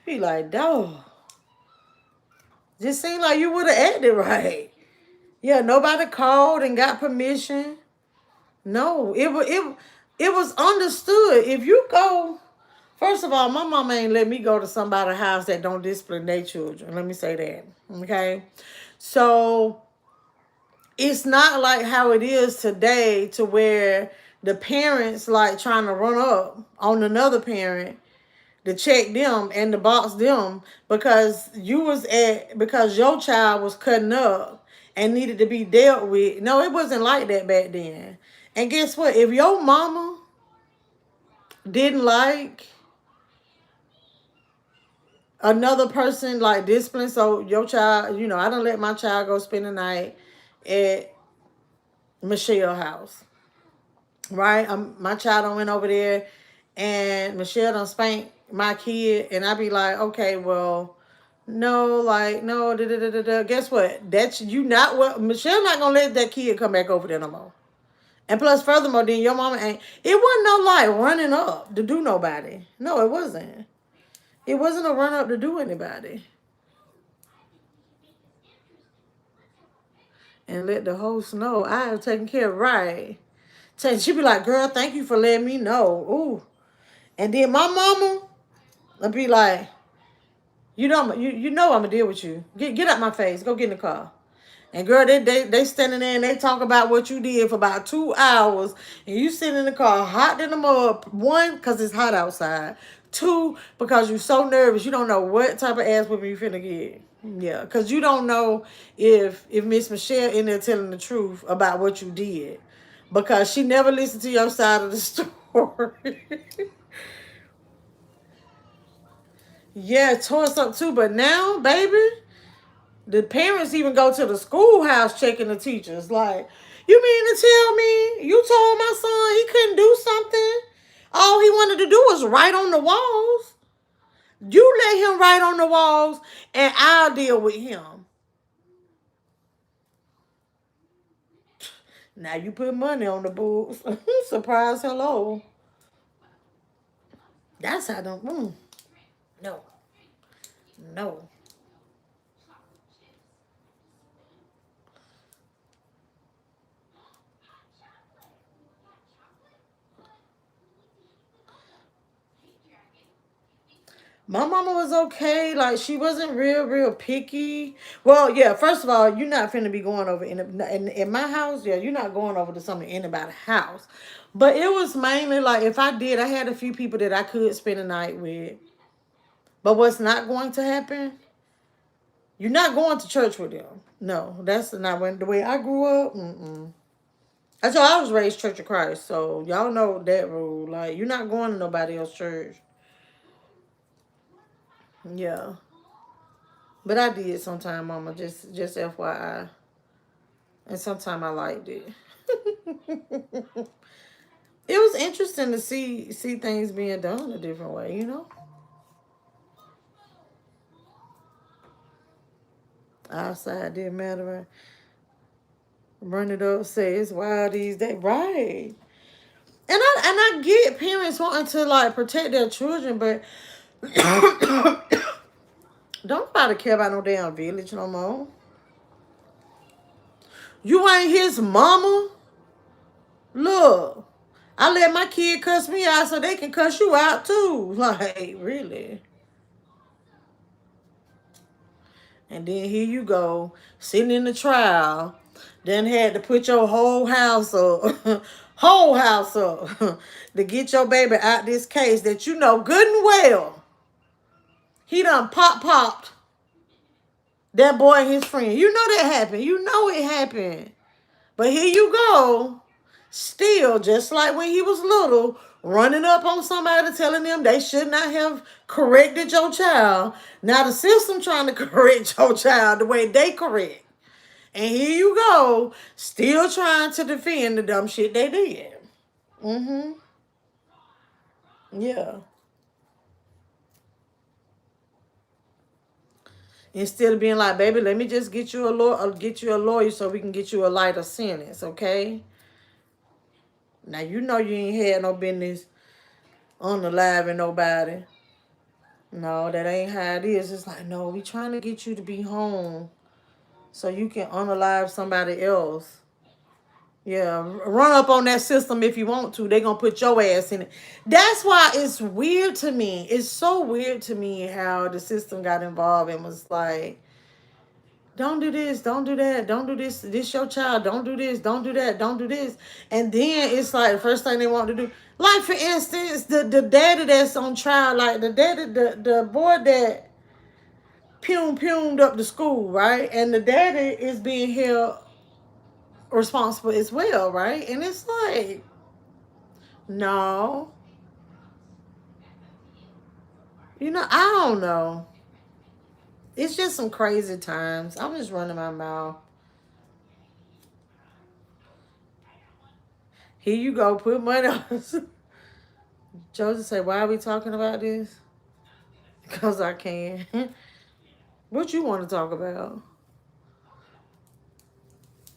Be like, dog. Just seemed like you would have acted right. Yeah, nobody called and got permission. No, it was understood. If you go, first of all, my mama ain't let me go to somebody's house that don't discipline their children. Let me say that. Okay. So it's not like how it is today to where the parents like trying to run up on another parent to check them and to box them because your child was cutting up and needed to be dealt with. No, it wasn't like that back then. And guess what? If your mama didn't like another person like discipline, so your child, I don't let my child go spend the night at Michelle's house. Right? My child done went over there and Michelle done spanked my kid, and I be like, okay, well, no, like, no, da da da da da. Guess what? That's you not what Michelle not gonna let that kid come back over there no more. And plus, furthermore, then your mama ain't. It wasn't no like running up to do nobody. No, it wasn't. It wasn't a run up to do anybody. And let the host know I have taken care of right. She be like, girl, thank you for letting me know. Ooh. And then my mama would be like, you know I'm gonna deal with you. Get out my face. Go get in the car. And girl, they standing there and they talk about what you did for about 2 hours, and you sit in the car hot in the mud. One, because it's hot outside. Two, because you're so nervous, you don't know what type of ass whipping you finna get. Yeah, because you don't know if Miss Michelle in there telling the truth about what you did, because she never listened to your side of the story. Yeah, tore us up too. But now, baby, the parents even go to the schoolhouse checking the teachers. Like, you mean to tell me you told my son he couldn't do something? All he wanted to do was write on the walls. You let him write on the walls, and I'll deal with him. Now you put money on the books. Surprise, hello. That's how them. No, no. My mama was okay. Like, she wasn't real picky. Well, yeah, first of all, you're not finna be going over in my house. Yeah, you're not going over to something in anybody's house. But it was mainly like, if I did, I had a few people that I could spend a night with. But what's not going to happen, you're not going to church with them. No, that's not the way I grew up. That's why I was raised Church of Christ. So y'all know that rule. Like, you're not going to nobody else's church. Yeah. But I did sometime, mama, just FYI. And sometime I liked it. It was interesting to see things being done a different way. Outside didn't matter. Run it up, say it's wild these days. Right. And I get parents wanting to like protect their children, but don't nobody care about no damn village no more. You ain't his mama. Look, I let my kid cuss me out so they can cuss you out too. Like, really? And then here you go, sitting in the trial, then had to put your whole house up, whole house up, to get your baby out this case that you know good and well he done popped That boy and his friend. You know that happened. You know it happened. But here you go. Still, just like when he was little, running up on somebody telling them they should not have corrected your child. Now the system trying to correct your child the way they correct. And here you go, still trying to defend the dumb shit they did. Mm-hmm. Yeah. Instead of being like, baby, let me just get you a lawyer so we can get you a lighter sentence, okay? Now you know you ain't had no business unaliving nobody. No, that ain't how it is. It's like, no, we trying to get you to be home so you can unalive somebody else. Yeah, run up on that system if you want to. They gonna put your ass in it. That's why it's weird to me. It's so weird to me how the system got involved and was like, don't do this, don't do that, don't do this, this your child, don't do this, don't do that, don't do this. And then it's like the first thing they want to do. Like for instance, the daddy that's on trial, like the boy that pumed up the school, right? And the daddy is being held responsible as well, right? And it's like, no. I don't know. It's just some crazy times. I'm just running my mouth. Here you go, put money on. Joseph say, why are we talking about this? Because I can. What you want to talk about?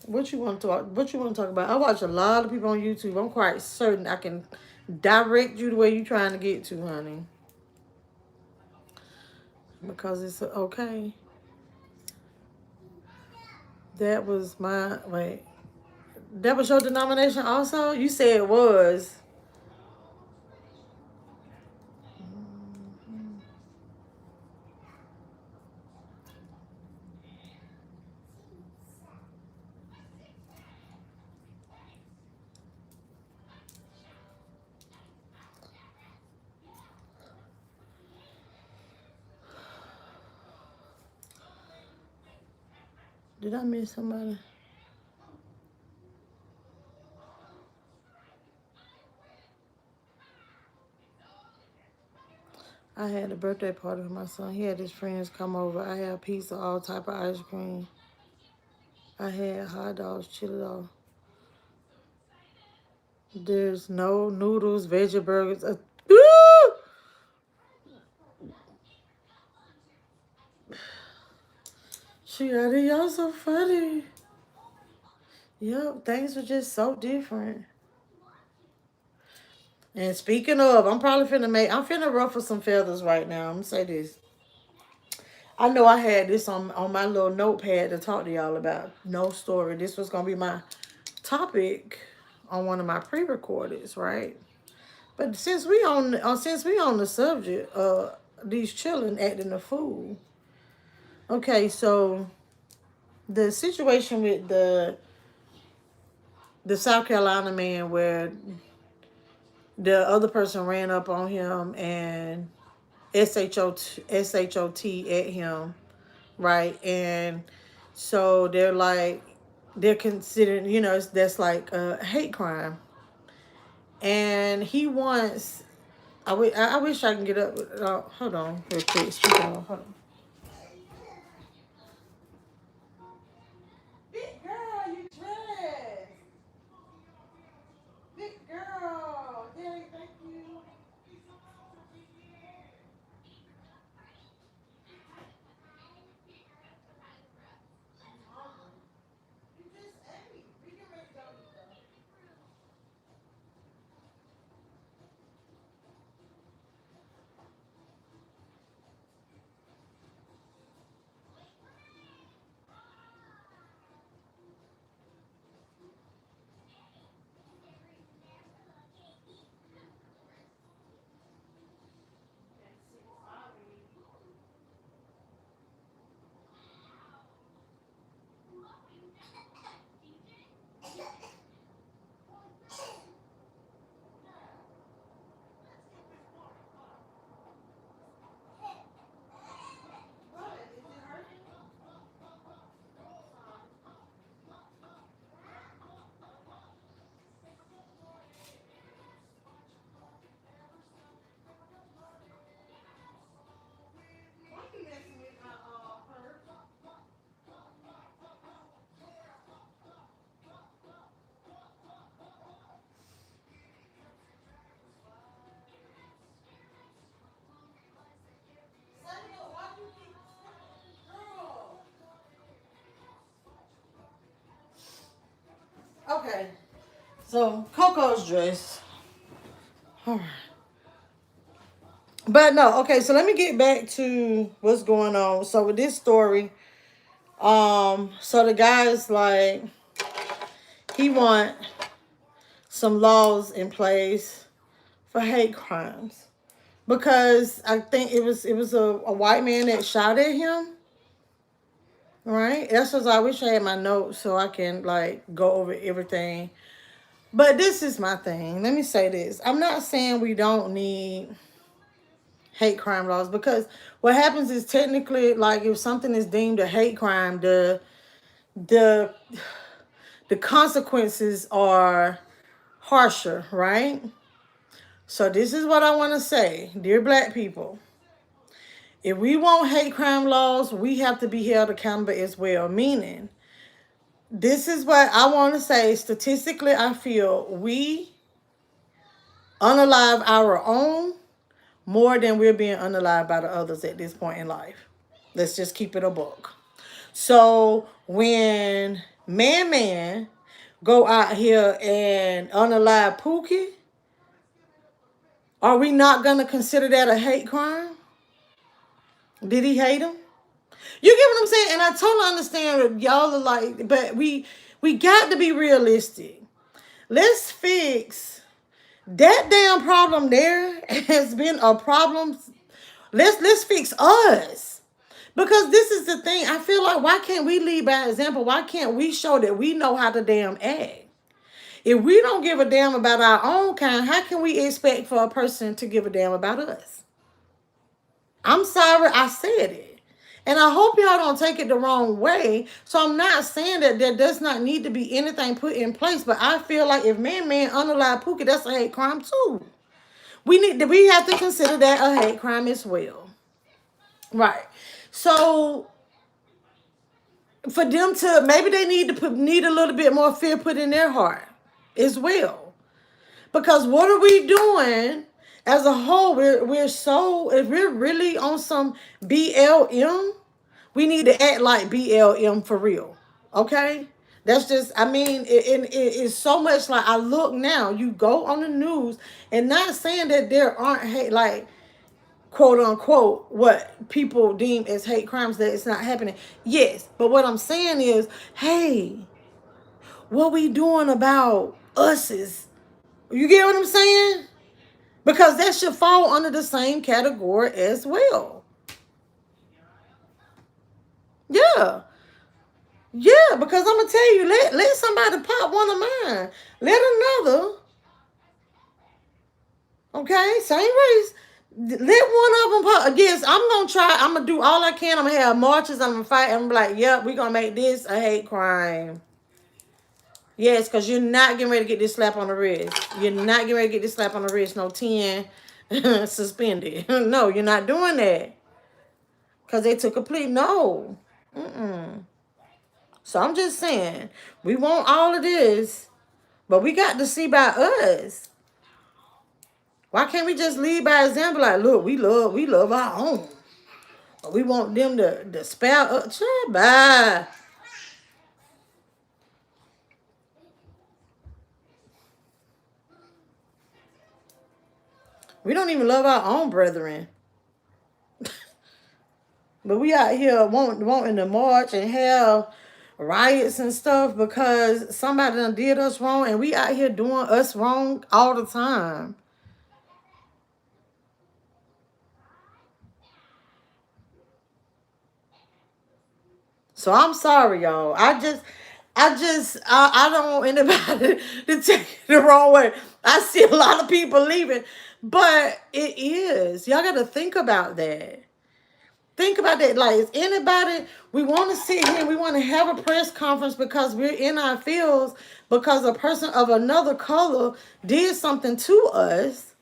What you want to talk about? I watch a lot of people on YouTube. I'm quite certain I can direct you to where you're trying to get to, honey. Because it's okay. That was my wait. That was your denomination also? You said it was. Did I miss somebody? I had a birthday party for my son. He had his friends come over. I had pizza, all type of ice cream. I had hot dogs, chili dogs. There's no noodles, veggie burgers. Woo! She got it. Y'all so funny. Yep, things were just so different. And speaking of, I'm finna ruffle some feathers right now. I'm gonna say this. I know I had this on my little notepad to talk to y'all about. No story. This was gonna be my topic on one of my pre-recordeds, right? But since we on the subject, these children acting a fool. Okay, so the situation with the South Carolina man where the other person ran up on him and SHOT at him, right? And so they're considering, that's like a hate crime. And he wants, I wish I can get up. Hold on, real quick. Speak on. Hold on. Big girl, you dressed. Big girl. Yay, thank you. You just ate. We can make go eat though. So Coco's dress. All right. But no, okay, so let me get back to what's going on. So with this story, so the guy is like, he want some laws in place for hate crimes. Because I think it was a white man that shot at him. Right? That's what I wish I had my notes so I can like go over everything. But this is my thing. Let me say this. I'm not saying we don't need hate crime laws, because what happens is technically, like, if something is deemed a hate crime, the the consequences are harsher, right? So this is what I want to say, dear black people. If we want hate crime laws, we have to be held accountable as well. Meaning, this is what I want to say. Statistically, I feel we unalive our own more than we're being unalived by the others at this point in life. Let's just keep it a buck. So when Man go out here and unalive Pookie, are we not going to consider that a hate crime? Did he hate him? You get what I'm saying? And I totally understand what y'all are like, but we got to be realistic. Let's fix that damn problem. There has been a problem. Let's fix us. Because this is the thing. I feel like, why can't we lead by example? Why can't we show that we know how to damn act? If we don't give a damn about our own kind, how can we expect for a person to give a damn about us? I'm sorry I said it. And I hope y'all don't take it the wrong way. So I'm not saying that there does not need to be anything put in place. But I feel like if Man unalive Pookie, that's a hate crime too. We have to consider that a hate crime as well. Right. So for them to, maybe they need a little bit more fear put in their heart as well. Because what are we doing as a whole? We're so, if we're really on some BLM, we need to act like BLM for real. Okay? That's just, I mean, it's so much. Like, I look now, you go on the news, and not saying that there aren't hate, like, quote unquote, what people deem as hate crimes, that it's not happening. Yes, but what I'm saying is, hey, what we doing about us is, you get what I'm saying? Because that should fall under the same category as well. Yeah. Yeah, because I'm gonna tell you, let somebody pop one of mine. Let another, okay, same race. Let one of them pop. Yes, I'm gonna do all I can. I'm gonna have marches, I'm gonna fight, I'm gonna be like, yep, we're gonna make this a hate crime. Yes, because you're not getting ready to get this slap on the wrist. You're not getting ready to get this slap on the wrist. No 10 suspended. No, you're not doing that. Because they took a plea. No. Mm-mm. So I'm just saying, we want all of this, but we got to see by us. Why can't we just lead by example? Like, look, we love our own. But we want them to spell up. Bye. We don't even love our own brethren. But we out here wanting to march and have riots and stuff because somebody done did us wrong, and we out here doing us wrong all the time. So I'm sorry, y'all. I don't want anybody to take it the wrong way. I see a lot of people leaving, but it is. Y'all got to think about that. Think about that. Like, is anybody, we want to sit here and we want to have a press conference because we're in our fields because a person of another color did something to us.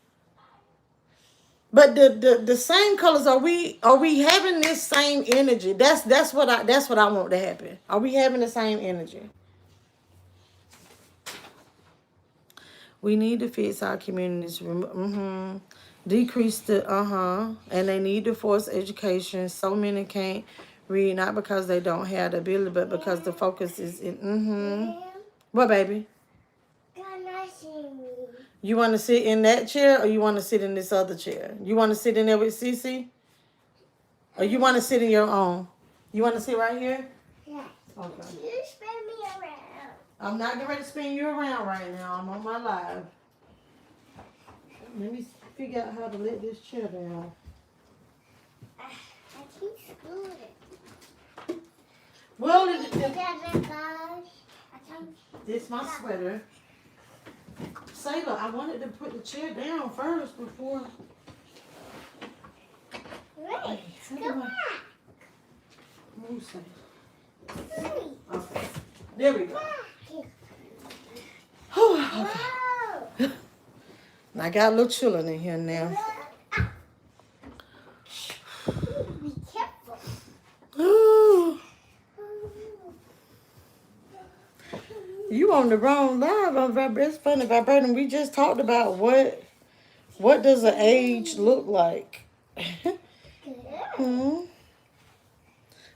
But the same colors, are we having this same energy? That's what I want to happen. Are we having the same energy? We need to fix our communities. Decrease the and they need to force education. So many can't read, not because they don't have the ability, but because the focus is in What, baby? Can I You want to sit in that chair or you want to sit in this other chair? You want to sit in there with Cece? Or you want to sit in your own? You want to sit right here? Yeah. Okay. You spin me around. I'm not getting ready to spin you around right now. I'm on my live. Let me figure out how to let this chair down. I keep screwing it. Well, this my sweater. Sailor, I wanted to put the chair down first before. Wait, go back. Move, Sailor. Wait. Okay. There we go. Whoa. I got a little children in here now. Be careful. You on the wrong live on It's funny vibrating. We just talked about what does an age look like. Hmm.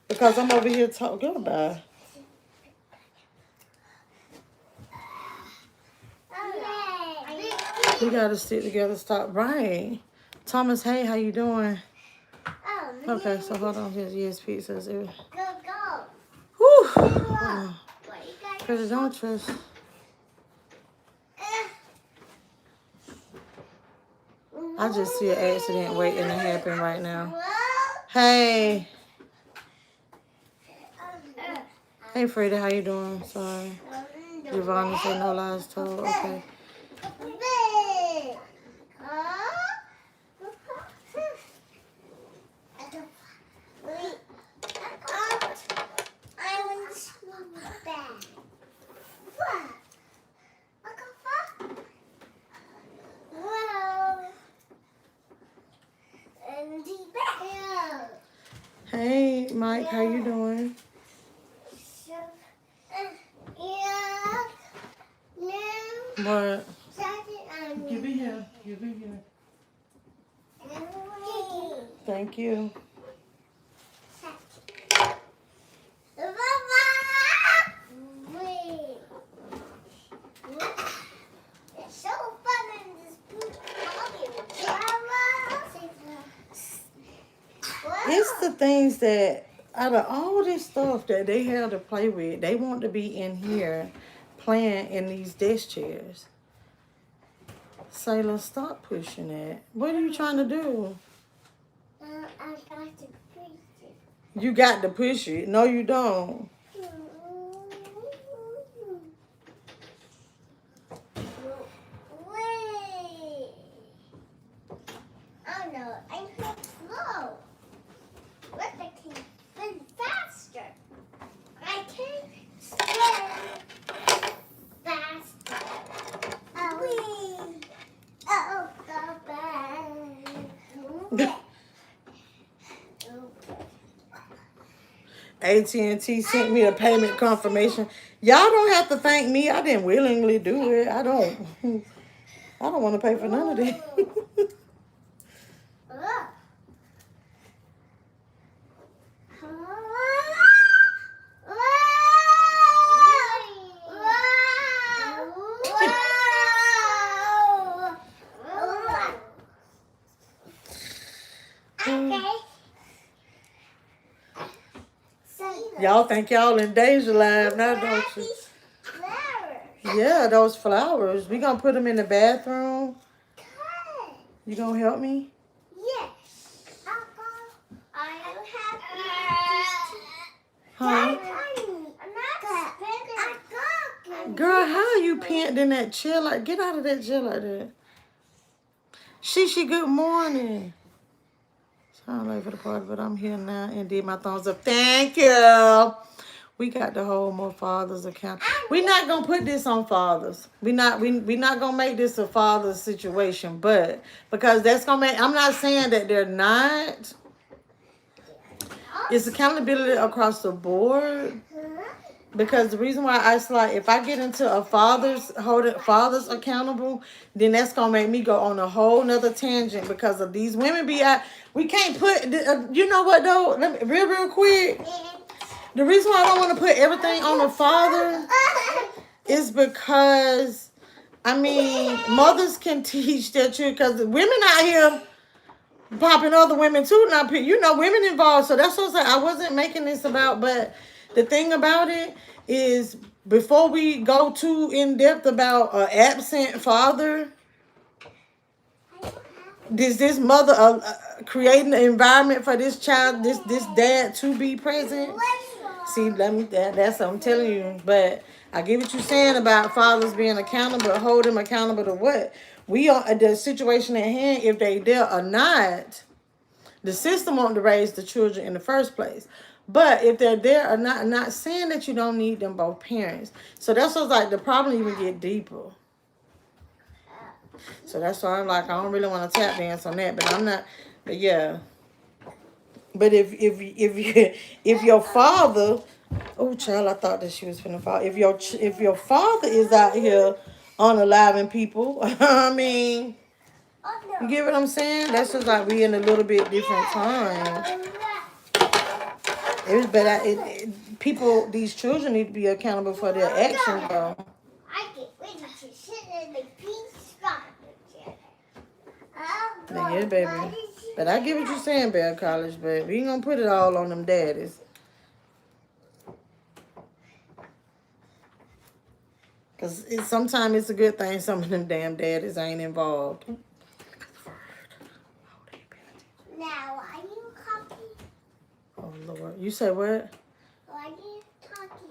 Because I'm over here talking about. We gotta stick together. Stop. Right. Thomas, hey, how you doing? Okay, so hold on. Here's ESP says it. Go. Whew. Cause don't trust. I just see an accident waiting to happen right now. Hey. Hey, Frida, how you doing? Sorry. Giovanna said no lies told. Okay. Hey, Mike, how you doing? What? Give it here. Give it here. Thank you. It's the things that, out of all this stuff that they have to play with, they want to be in here playing in these desk chairs. Sailor, stop pushing it. What are you trying to do? I got to push it. You got to push it. No, you don't. Wait. Oh no, I'm so slow. What I can spin faster. I can spin faster. Oh, go back. AT&T sent me a payment confirmation. Y'all don't have to thank me. I didn't willingly do it. I don't want to pay for none of that. Y'all think y'all in danger live now, don't you? Yeah, those flowers. We gonna put them in the bathroom. You gonna help me? Yes. I Huh? Girl, how are you pinned in that chair? Like, get out of that chair like that. Shishi, good morning. I'm late for the party, but I'm here now and did my thumbs up. Thank you. We got the whole More Fathers account. We're not gonna put this on fathers. We not gonna make this a father situation, but because that's gonna make. I'm not saying that they're not. It's accountability across the board. Because the reason why I like, if I get into a fathers accountable, then that's gonna make me go on a whole nother tangent because of these women be out. We can't put, you know what though? Let me, real quick. The reason why I don't want to put everything on the father is because I mean, mothers can teach their children because women out here popping other women too. Now, you know, women involved. So that's what I wasn't making this about. But the thing about it is, before we go too in depth about an absent father, this mother creating an environment for this child, this dad to be present. See, that's what I'm telling you. But I get what you're saying about fathers being accountable, hold them accountable to what we are the situation at hand. If they there or not, the system want to raise the children in the first place. But if they're there or not saying that you don't need them both parents. So that's what's like the problem even get deeper. So that's why I'm like, I don't really want to tap dance on that, but I'm not. But yeah. But if your father, oh child, I thought that she was finna fall. If your father is out here unaliving people, I mean, you get what I'm saying? That's just like we in a little bit different time. It was better. People, these children need to be accountable for their actions, though. I get ready to sit in the pink spot. Yeah, baby. But I get what you're saying, Bell College, but we ain't gonna put it all on them daddies. Because sometimes it's a good thing some of them damn daddies ain't involved. Now, are you talking? Oh, Lord. You said what? Why are you talking?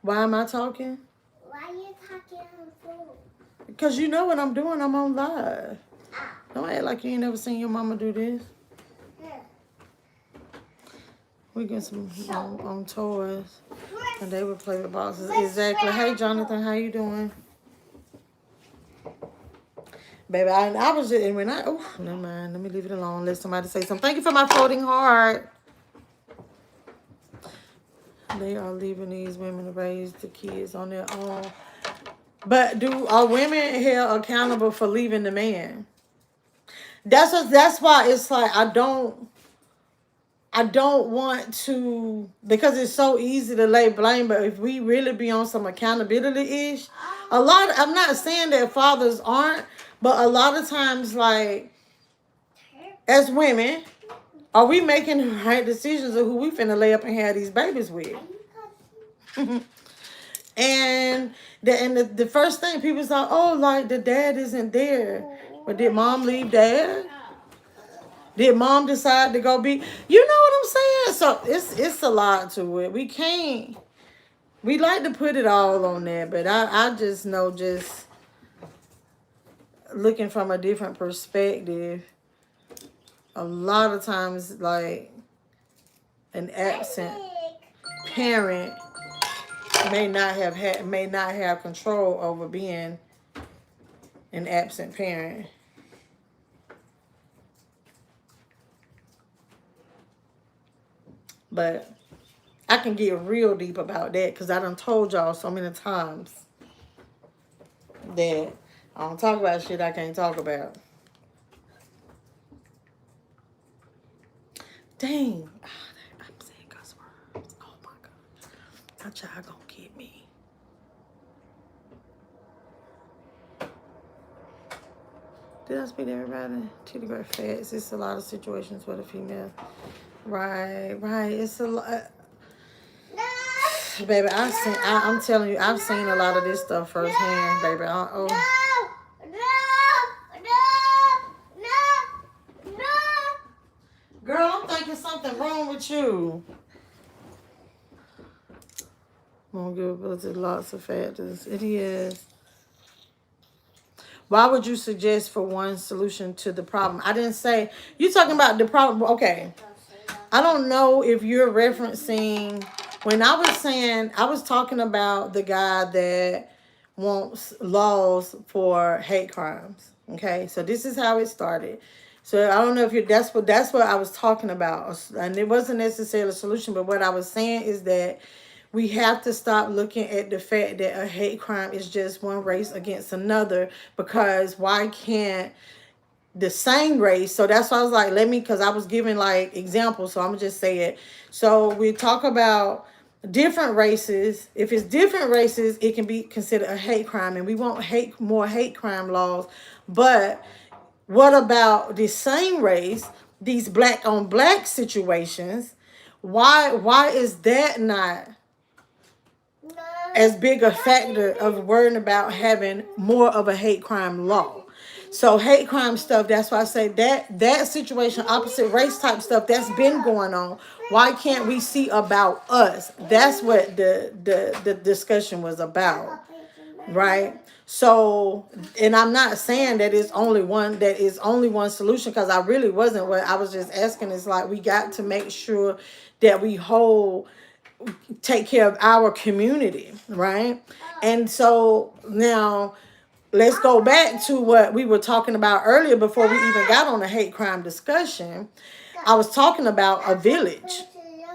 Why am I talking? Why are you talking on the phone? Because you know what I'm doing. I'm on live. Ah. Don't act like you ain't never seen your mama do this. Yeah. We get some on toys. And they would play with boxes. Exactly. Hey, Jonathan, how you doing? Baby, I was just, and when never mind. Let me leave it alone. Let somebody say something. Thank you for my floating heart. They are leaving these women to raise the kids on their own. But are women held accountable for leaving the man? That's why it's like I don't want to, because it's so easy to lay blame, but if we really be on some accountability-ish, I'm not saying that fathers aren't, but a lot of times, like, as women, are we making the right decisions of who we finna lay up and have these babies with? And the first thing people say, oh, like, the dad isn't there. But did mom leave dad? Did mom decide to go be? You know what I'm saying? So it's a lot to it. We like to put it all on there, but I just know, just looking from a different perspective, a lot of times, like, an absent parent may not have control over being an absent parent. But I can get real deep about that because I done told y'all so many times that I don't talk about shit I can't talk about. Dang. I'm saying cuss words. Oh my God. That child gonna get me. Did I speak to everybody? Titty great fats. It's a lot of situations with a female. Right. It's a lot. Baby, I'm telling you, I've seen a lot of this stuff firsthand, baby. No! Girl, I'm thinking something wrong with you. Won't give us lots of factors. It is. Why would you suggest for one solution to the problem? I didn't say, you talking about the problem. Okay. I don't know if you're referencing, when I was saying, I was talking about the guy that wants laws for hate crimes. Okay. So this is how it started. So I don't know if that's what I was talking about. And it wasn't necessarily a solution, but what I was saying is that we have to stop looking at the fact that a hate crime is just one race against another, because why can't the same race? So that's why I was like, because I was giving like examples, so I'm gonna just say it. So we talk about different races. If it's different races, it can be considered a hate crime, and we want more hate crime laws. But what about the same race, these black on black situations? Why is that not as big a factor of worrying about having more of a hate crime law? So hate crime stuff, that's why I say that situation, opposite race type stuff, that's been going on. Why can't we see about us? That's what the discussion was about, right? So, and I'm not saying that it's only one, that is only one solution, because I really wasn't. What I was just asking is like, we got to make sure that we take care of our community, right? And so now let's go back to what we were talking about earlier before we even got on the hate crime discussion. I was talking about a village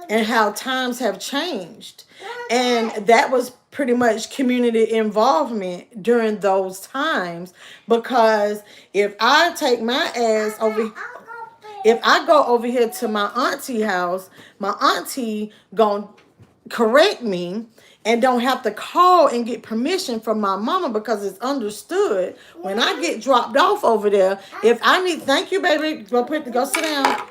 and how times have changed. And that was pretty much community involvement during those times. Because if I take my ass over, if I go over here to my auntie house, my auntie gonna correct me and don't have to call and get permission from my mama, because it's understood when I get dropped off over there, if I need, thank you, baby, go sit down.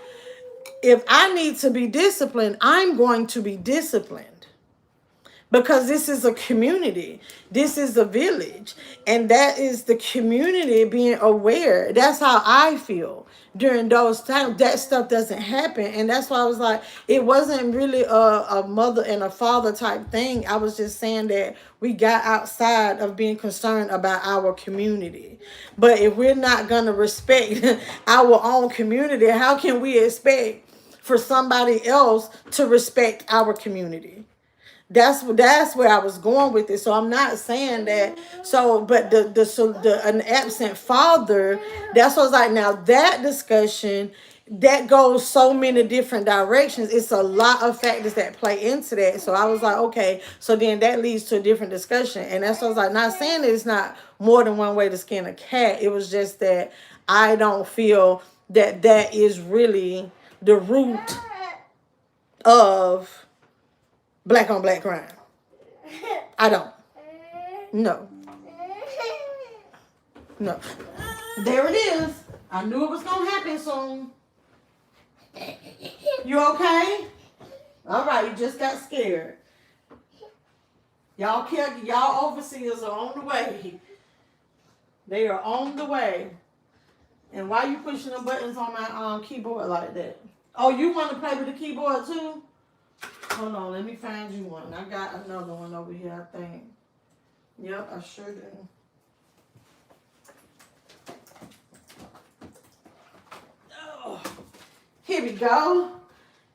If I need to be disciplined, I'm going to be disciplined. Because this is a community. This is a village. And that is the community being aware. That's how I feel during those times. That stuff doesn't happen. And that's why I was like, it wasn't really a mother and a father type thing. I was just saying that we got outside of being concerned about our community. But if we're not going to respect our own community, how can we expect for somebody else to respect our community? That's where I was going with it. So I'm not saying that. So, but an absent father, that's what I was like. Now that discussion, that goes so many different directions. It's a lot of factors that play into that. So I was like, okay. So then that leads to a different discussion, and that's what I was like. Not saying that it's not more than one way to skin a cat. It was just that I don't feel that that is really the root of black on black crime. I don't. No. No. There it is. I knew it was going to happen soon. You okay? All right, you just got scared. Y'all overseers are on the way. They are on the way. And why you pushing the buttons on my keyboard like that? Oh, you want to play with the keyboard too? Hold on, let me find you one. I got another one over here, I think. Yep, I sure do. Oh, here we go.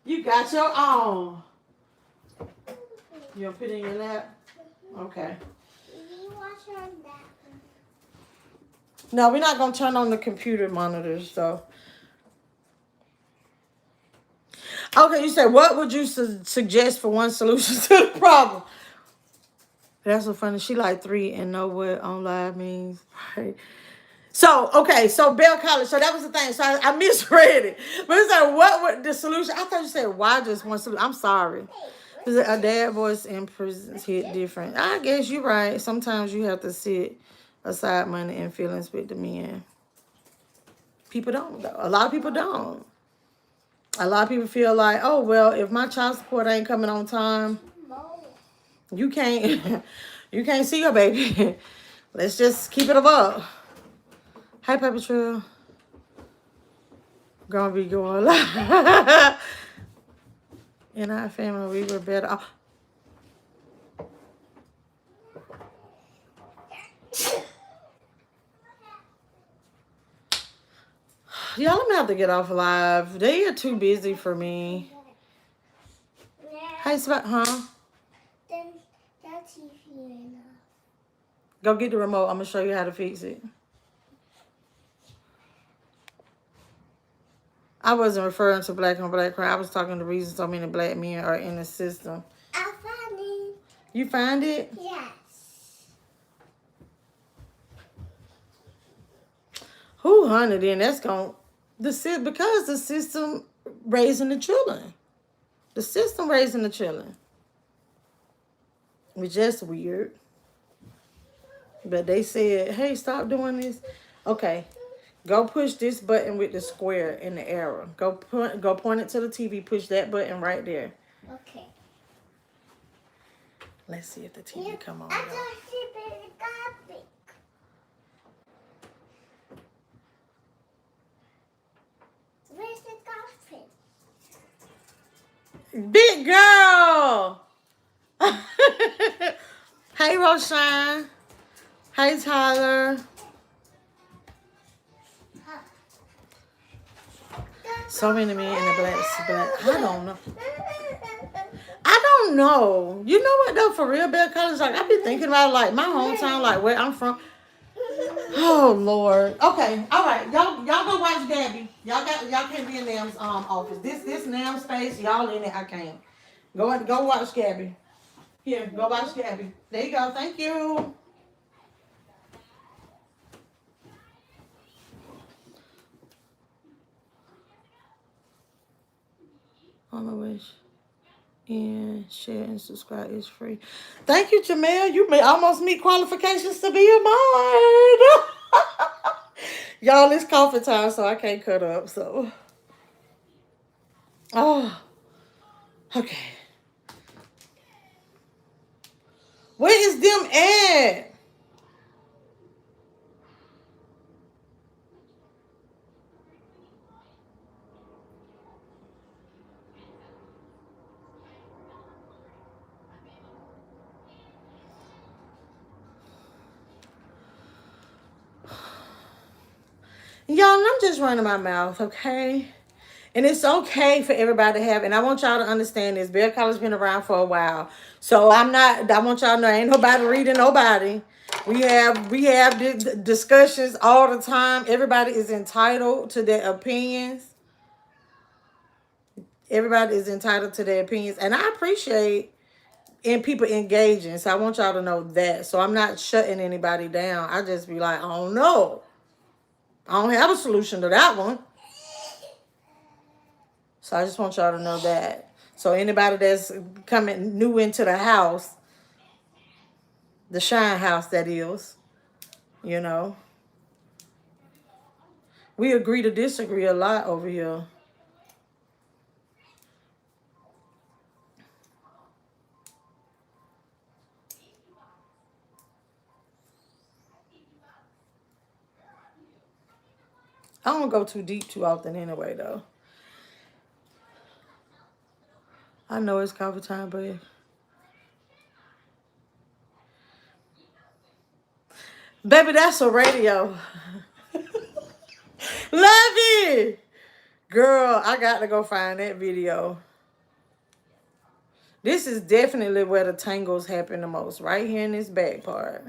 You got your own. You gonna put it in your lap? Okay. You watch her on that one. No, we're not gonna turn on the computer monitors, though. Okay, you said, what would you suggest for one solution to the problem? That's so funny. She like 3 and know what on live means. Right. So, okay, so Bell College. So that was the thing. So I misread it. But it's like, what would the solution? I thought you said, why just one solution? I'm sorry. A dad voice in prison hit different. I guess you're right. Sometimes you have to sit aside money and feelings with the men. People don't, though. A lot of people don't. A lot of people feel like, oh, well, if my child support ain't coming on time, you can't see your baby. Let's just keep it above. Hey, Paper Trail. Gonna be going live. In our family, we were better off. Y'all, I'm gonna have to get off live. They are too busy for me. Hey, huh? Then that's TV enough. Go get the remote. I'm gonna show you how to fix it. I wasn't referring to black on black crime. I was talking the reason so many black men are in the system. I found it. You find it? Yes. Who hunted in? That's going because the system raising the children. The system raising the children. It's just weird. But they said, hey, stop doing this. Okay. Go push this button with the square and the arrow. Go point it to the TV. Push that button right there. Okay. Let's see if the TV come on. I just see baby coffee. Where's the coffee? Big girl. Hey, Roshan. Hey, Tyler. So many men in the black. I don't know. I don't know. You know what though? For real, Bell College, like I be thinking about like my hometown, like where I'm from. Oh Lord. Okay. All right. Y'all go watch Gabby. Y'all can't be in Nam's office. This Nam space. Y'all in it. I can't. Go watch Gabby. Here. Go watch Gabby. There you go. Thank you. On the wish. And share and subscribe is free. Thank you, Jamel. You may almost meet qualifications to be a mod. Y'all, it's coffee time, so I can't cut up. So, oh, okay. Where is them at? Y'all, I'm just running my mouth, okay? And it's okay for everybody to have, and I want y'all to understand this. Bear College been around for a while. So I want y'all to know ain't nobody reading nobody. We have discussions all the time. Everybody is entitled to their opinions. Everybody is entitled to their opinions. And I appreciate people engaging. So I want y'all to know that. So I'm not shutting anybody down. I just be like, I don't know. I don't have a solution to that one. So I just want y'all to know that. So anybody that's coming new into the house, the Shine House that is, you know, we agree to disagree a lot over here. I don't go too deep too often anyway, though. I know it's coffee time, but baby, that's a radio. Love it. Girl, I got to go find that video. This is definitely where the tangles happen the most, right here in this back part.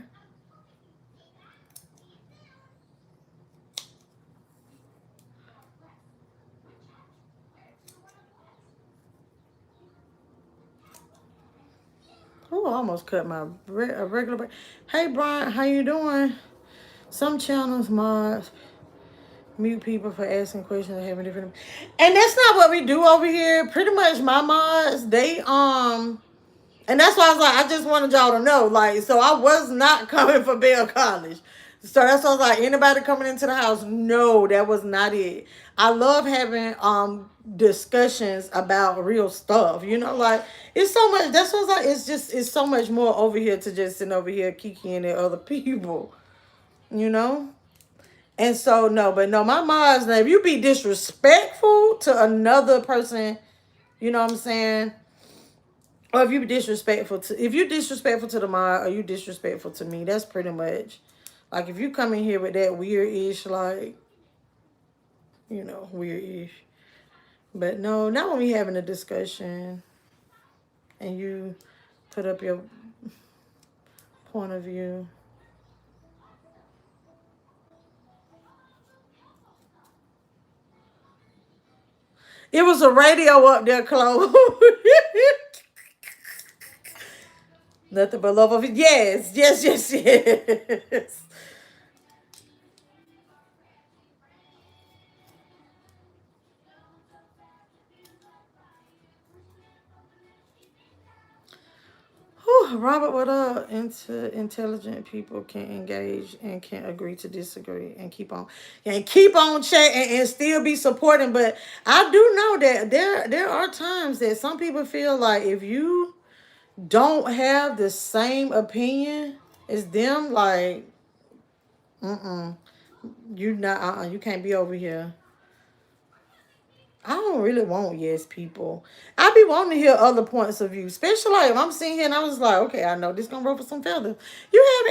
Oh, I almost cut my regular break. Hey, Brian, how you doing? Some channels mods mute people for asking questions and having different. And that's not what we do over here. Pretty much my mods, they and that's why I was like, I just wanted y'all to know, like, so I was not coming for Bell College. So that's why I was like, anybody coming into the house, no, that was not it. I love having discussions about real stuff, you know, like it's so much. That's what I was like, it's so much more over here to just sitting over here kikiing at other people, you know. And so no, my mods, now if you be disrespectful to another person, you know what I'm saying? Or if you're disrespectful to the mod, or you disrespectful to me, that's pretty much like if you come in here with that weird-ish, like, you know, weird-ish. But no, not when we having a discussion and you put up your point of view. It was a radio up there, Chloe. Nothing but love of it. Yes. Robert, what up? Intelligent people can engage and can agree to disagree and keep on chatting and still be supporting. But I do know that there are times that some people feel like if you don't have the same opinion as them, like, you not you can't be over here. I don't really want yes people. I be wanting to hear other points of view, especially like if I'm sitting here and I was like, okay, I know this gonna ruffle some feathers. You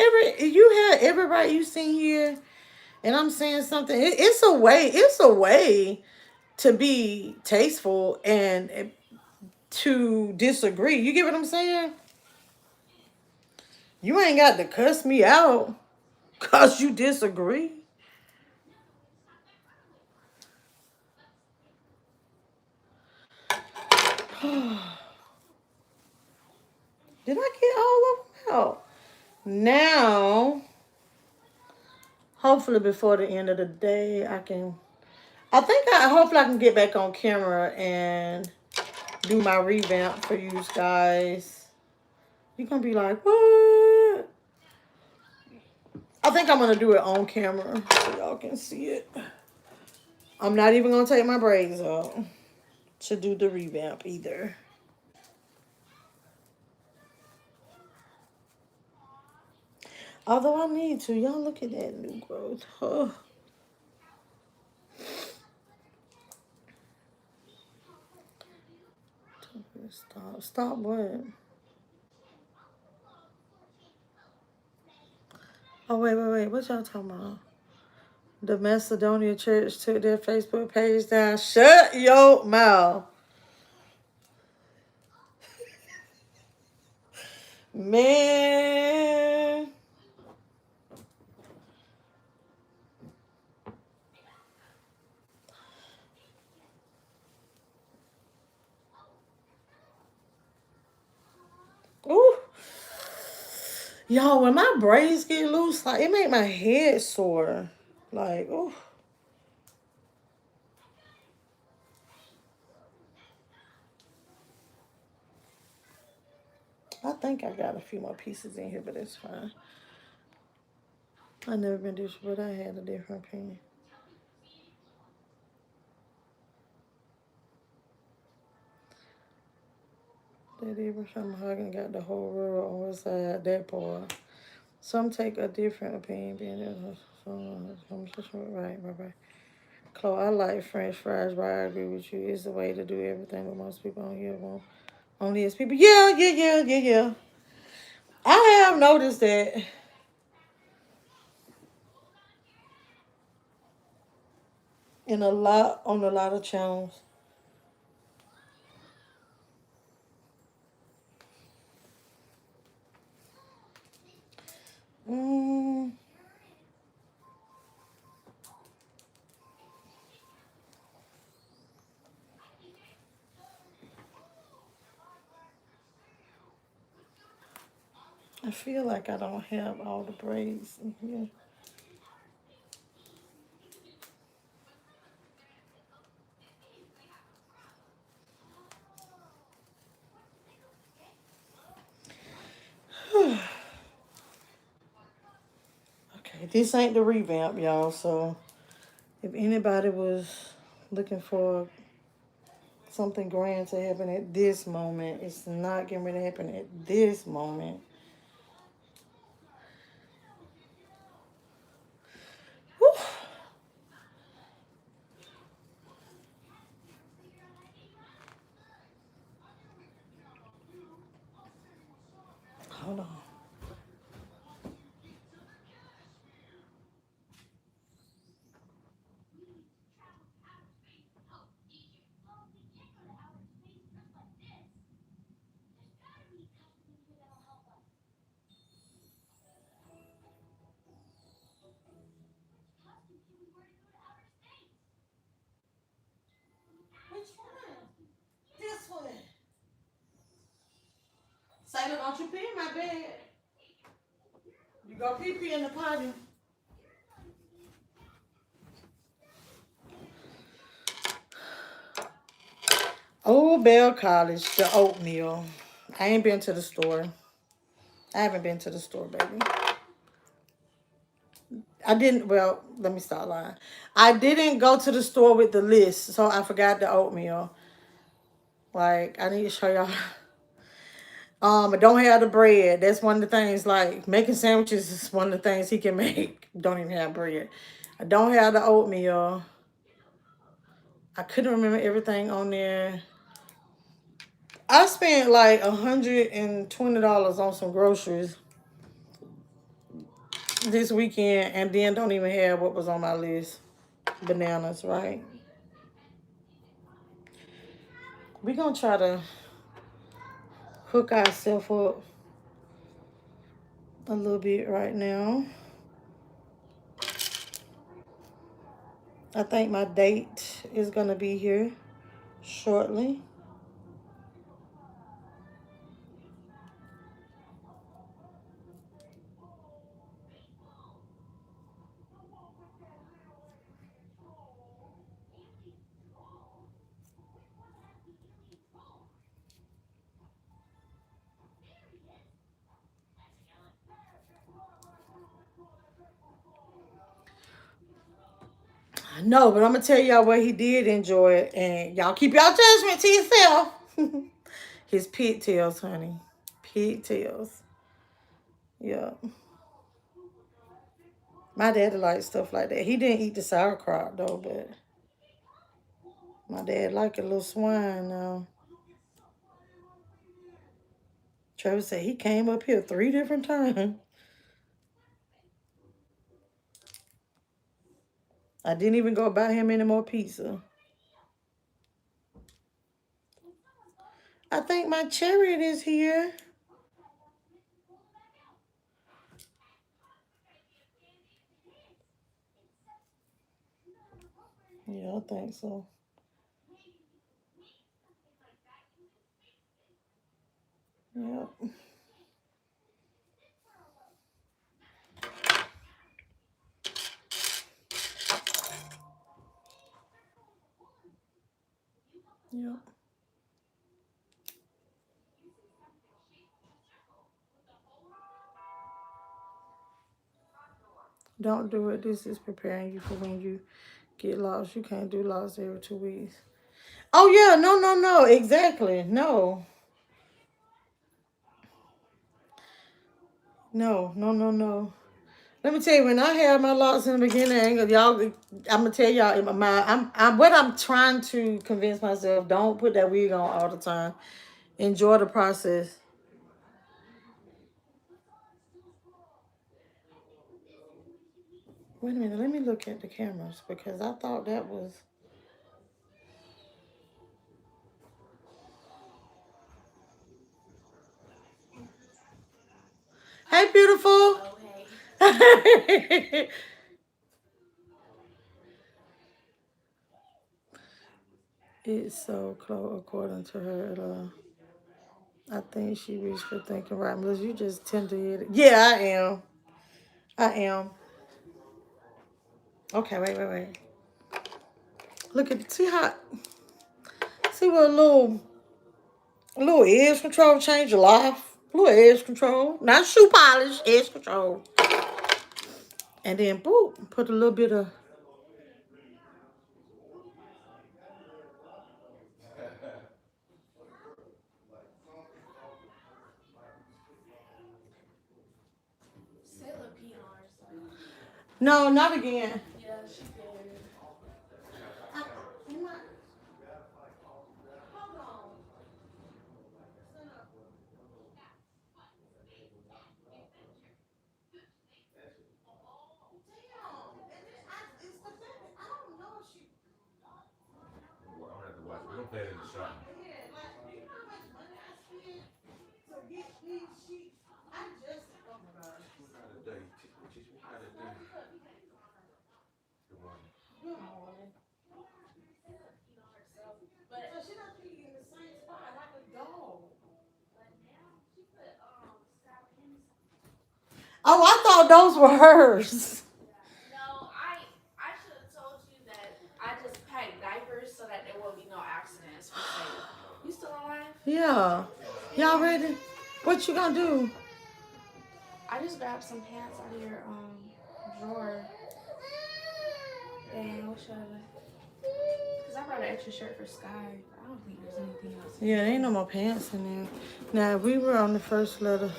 have every right you sitting here and I'm saying something. It's a way to be tasteful and to disagree. You get what I'm saying? You ain't got to cuss me out cause you disagree. Did I get all of them out? Now, hopefully before the end of the day, hopefully I can get back on camera and do my revamp for you guys. You're gonna be like, what? I think I'm gonna do it on camera so y'all can see it. I'm not even gonna take my braids out to do the revamp either. Although I need to. Y'all look at that new growth. Oh. Stop what? Oh, wait. What y'all talking about? The Macedonia Church took their Facebook page down. Shut your mouth. Man. Ooh. Y'all, when my braids get loose, like, it make my head sore. Like, ooh. I think I got a few more pieces in here, but it's fine. I never been this, but I had a different opinion. That Abraham Hagen got the whole world on his side, that part. Some take a different opinion, being right. Chloe, I like French fries, but I agree with you. It's the way to do everything, but most people on here won't. Only as people. Yeah. I have noticed that. On a lot of channels. Mm, I feel like I don't have all the braids in here. Okay, this ain't the revamp, y'all. So if anybody was looking for something grand to happen at this moment, it's not getting ready to happen at this moment. Whew. Hold on. Which one? This one. Sailor, don't you pee in my bed. You go pee in the potty. Old Bell College, the oatmeal. I ain't been to the store. I haven't been to the store, baby. I didn't, well, let me start lying. I didn't go to the store with the list, so I forgot the oatmeal. Like, I need to show y'all. I don't have the bread. That's one of the things, like, making sandwiches is one of the things he can make. Don't even have bread. I don't have the oatmeal. I couldn't remember everything on there. I spent like $120 on some groceries this weekend and then don't even have what was on my list. Bananas, right? We're going to try to hook ourselves up a little bit right now. I think my date is going to be here shortly. No, but I'm going to tell y'all what he did enjoy it. And y'all keep y'all judgment to yourself. His pigtails, honey. Pigtails. Yeah. My daddy likes stuff like that. He didn't eat the sauerkraut, though, but my dad liked a little swine now. Trevor said he came up here 3 different times. I didn't even go buy him any more pizza. I think my chariot is here. Yeah, I think so. Yep. Yep. Don't do it. This is preparing you for when you get lost. You can't do lost every 2 weeks. Oh, yeah. No. Exactly. No. No. Let me tell you, when I had my locks in the beginning, y'all, I'm gonna tell y'all in my mind, what I'm trying to convince myself, don't put that wig on all the time. Enjoy the process. Wait a minute, let me look at the cameras because I thought that was. Hey, beautiful. Oh, hey. It's so close, according to her. I think she reached for thinking right. Melissa, you just tender-headed. Yeah, I am. Okay, wait. Look at, see what a little edge control change your life. A little edge control. Not shoe polish, edge control. And then, boop, put a little bit of. Sailor pee on herself. No, not again. Yeah, she did. Hold on. I'm gonna have to watch. We're gonna play it in the shop. Oh my God. What kind of day? What kind of day? Good morning. Good morning. But So she don't pee in the same spot like a dog. Oh, I thought those were hers. no, I should have told you that I just packed diapers so that there will be no accidents for Sailor. You still alive? Yeah. Y'all ready? What you gonna do? I just grabbed some pants out of your drawer. Dang, what should I? Cause I brought an extra shirt for Sky. I don't think there's anything else. Yeah, there ain't no more pants in there. Now, we were on the first letter.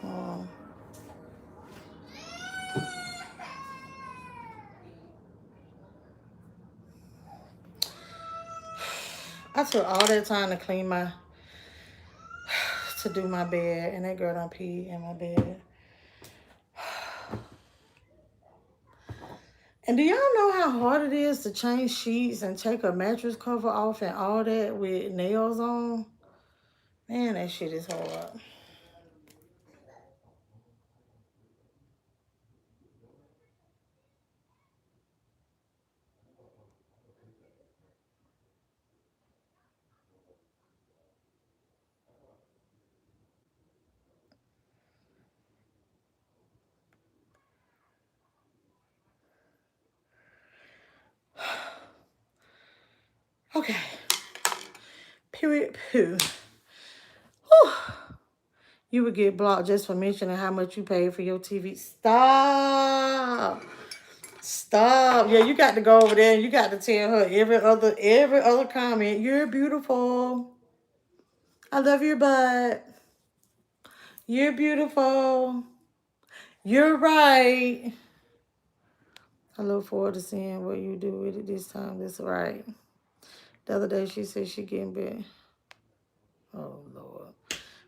Oh. I took all that time to clean to do my bed, and that girl done pee in my bed. And do y'all know how hard it is to change sheets and take a mattress cover off and all that with nails on? Man, that shit is hard. Okay. Period. Poo. Whew. You would get blocked just for mentioning how much you paid for your TV. Stop. Stop. Yeah, you got to go over there and you got to tell her every other comment. You're beautiful. I love your butt. You're beautiful. You're right. I look forward to seeing what you do with it this time. That's right. The other day she said she getting bit. Oh, Lord.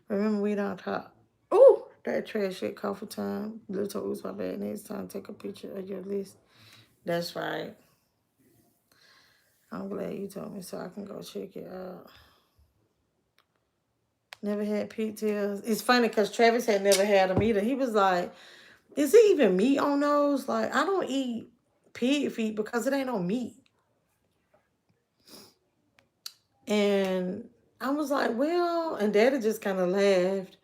Remember, we don't talk. Ooh, that trash shit coffee time. Little toes, my bad. Next time, take a picture of your list. That's right. I'm glad you told me so I can go check it out. Never had pigtails. It's funny because Travis had never had them either. He was like, is it even meat on those? Like, I don't eat pig feet because it ain't no meat. And I was like, well, and Daddy just kind of laughed.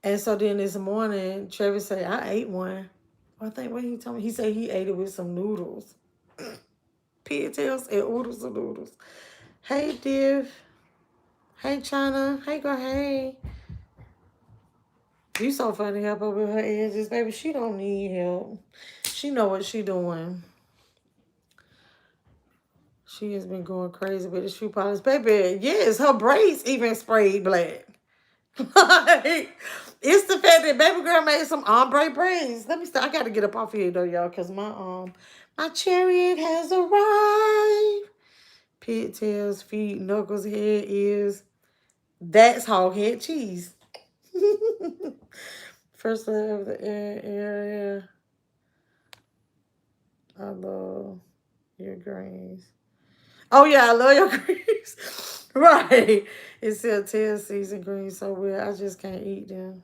And so then this morning, Travis said, I ate one. I think what he told me, he said he ate it with some noodles. Pigtails and oodles of noodles. Hey, Div. Hey, China. Hey, girl. Hey. You so funny to help her with her edges, baby. She don't need help. She know what she doing. She has been going crazy with the shoe polish. Baby, yes, her braids even sprayed black. Like, it's the fact that baby girl made some ombre braids. Let me stop. I got to get up off here though, y'all, because my chariot has arrived. Pigtails, feet, knuckles, head, ears. That's hog head cheese. First letter of the area. I love your greens. Oh yeah, I love your greens. Right. It said 10 season greens so weird. I just can't eat them.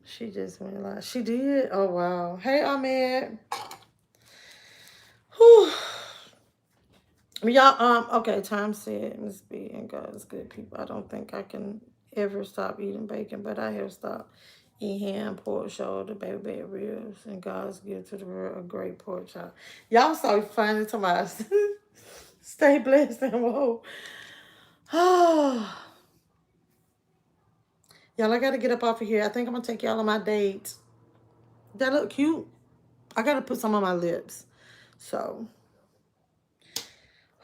She just went like, she did? Oh wow. Hey, Ahmed. Whew. Y'all, okay, time said, Miss B and God's good people. I don't think I can ever stop eating bacon, but I have stopped eating ham, pork shoulder, baby back ribs, and God's gift to the world a great pork chop. Y'all so funny to my stay blessed and whoa. Y'all, I gotta get up off of here. I think I'm gonna take y'all on my date. That look cute. I gotta put some on my lips. So,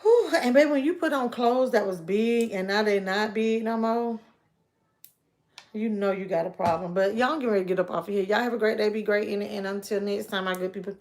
whew. And baby, when you put on clothes that was big and now they not big no more, you know you got a problem. But y'all get ready to get up off of here. Y'all have a great day. Be great in it. And until next time, my good people.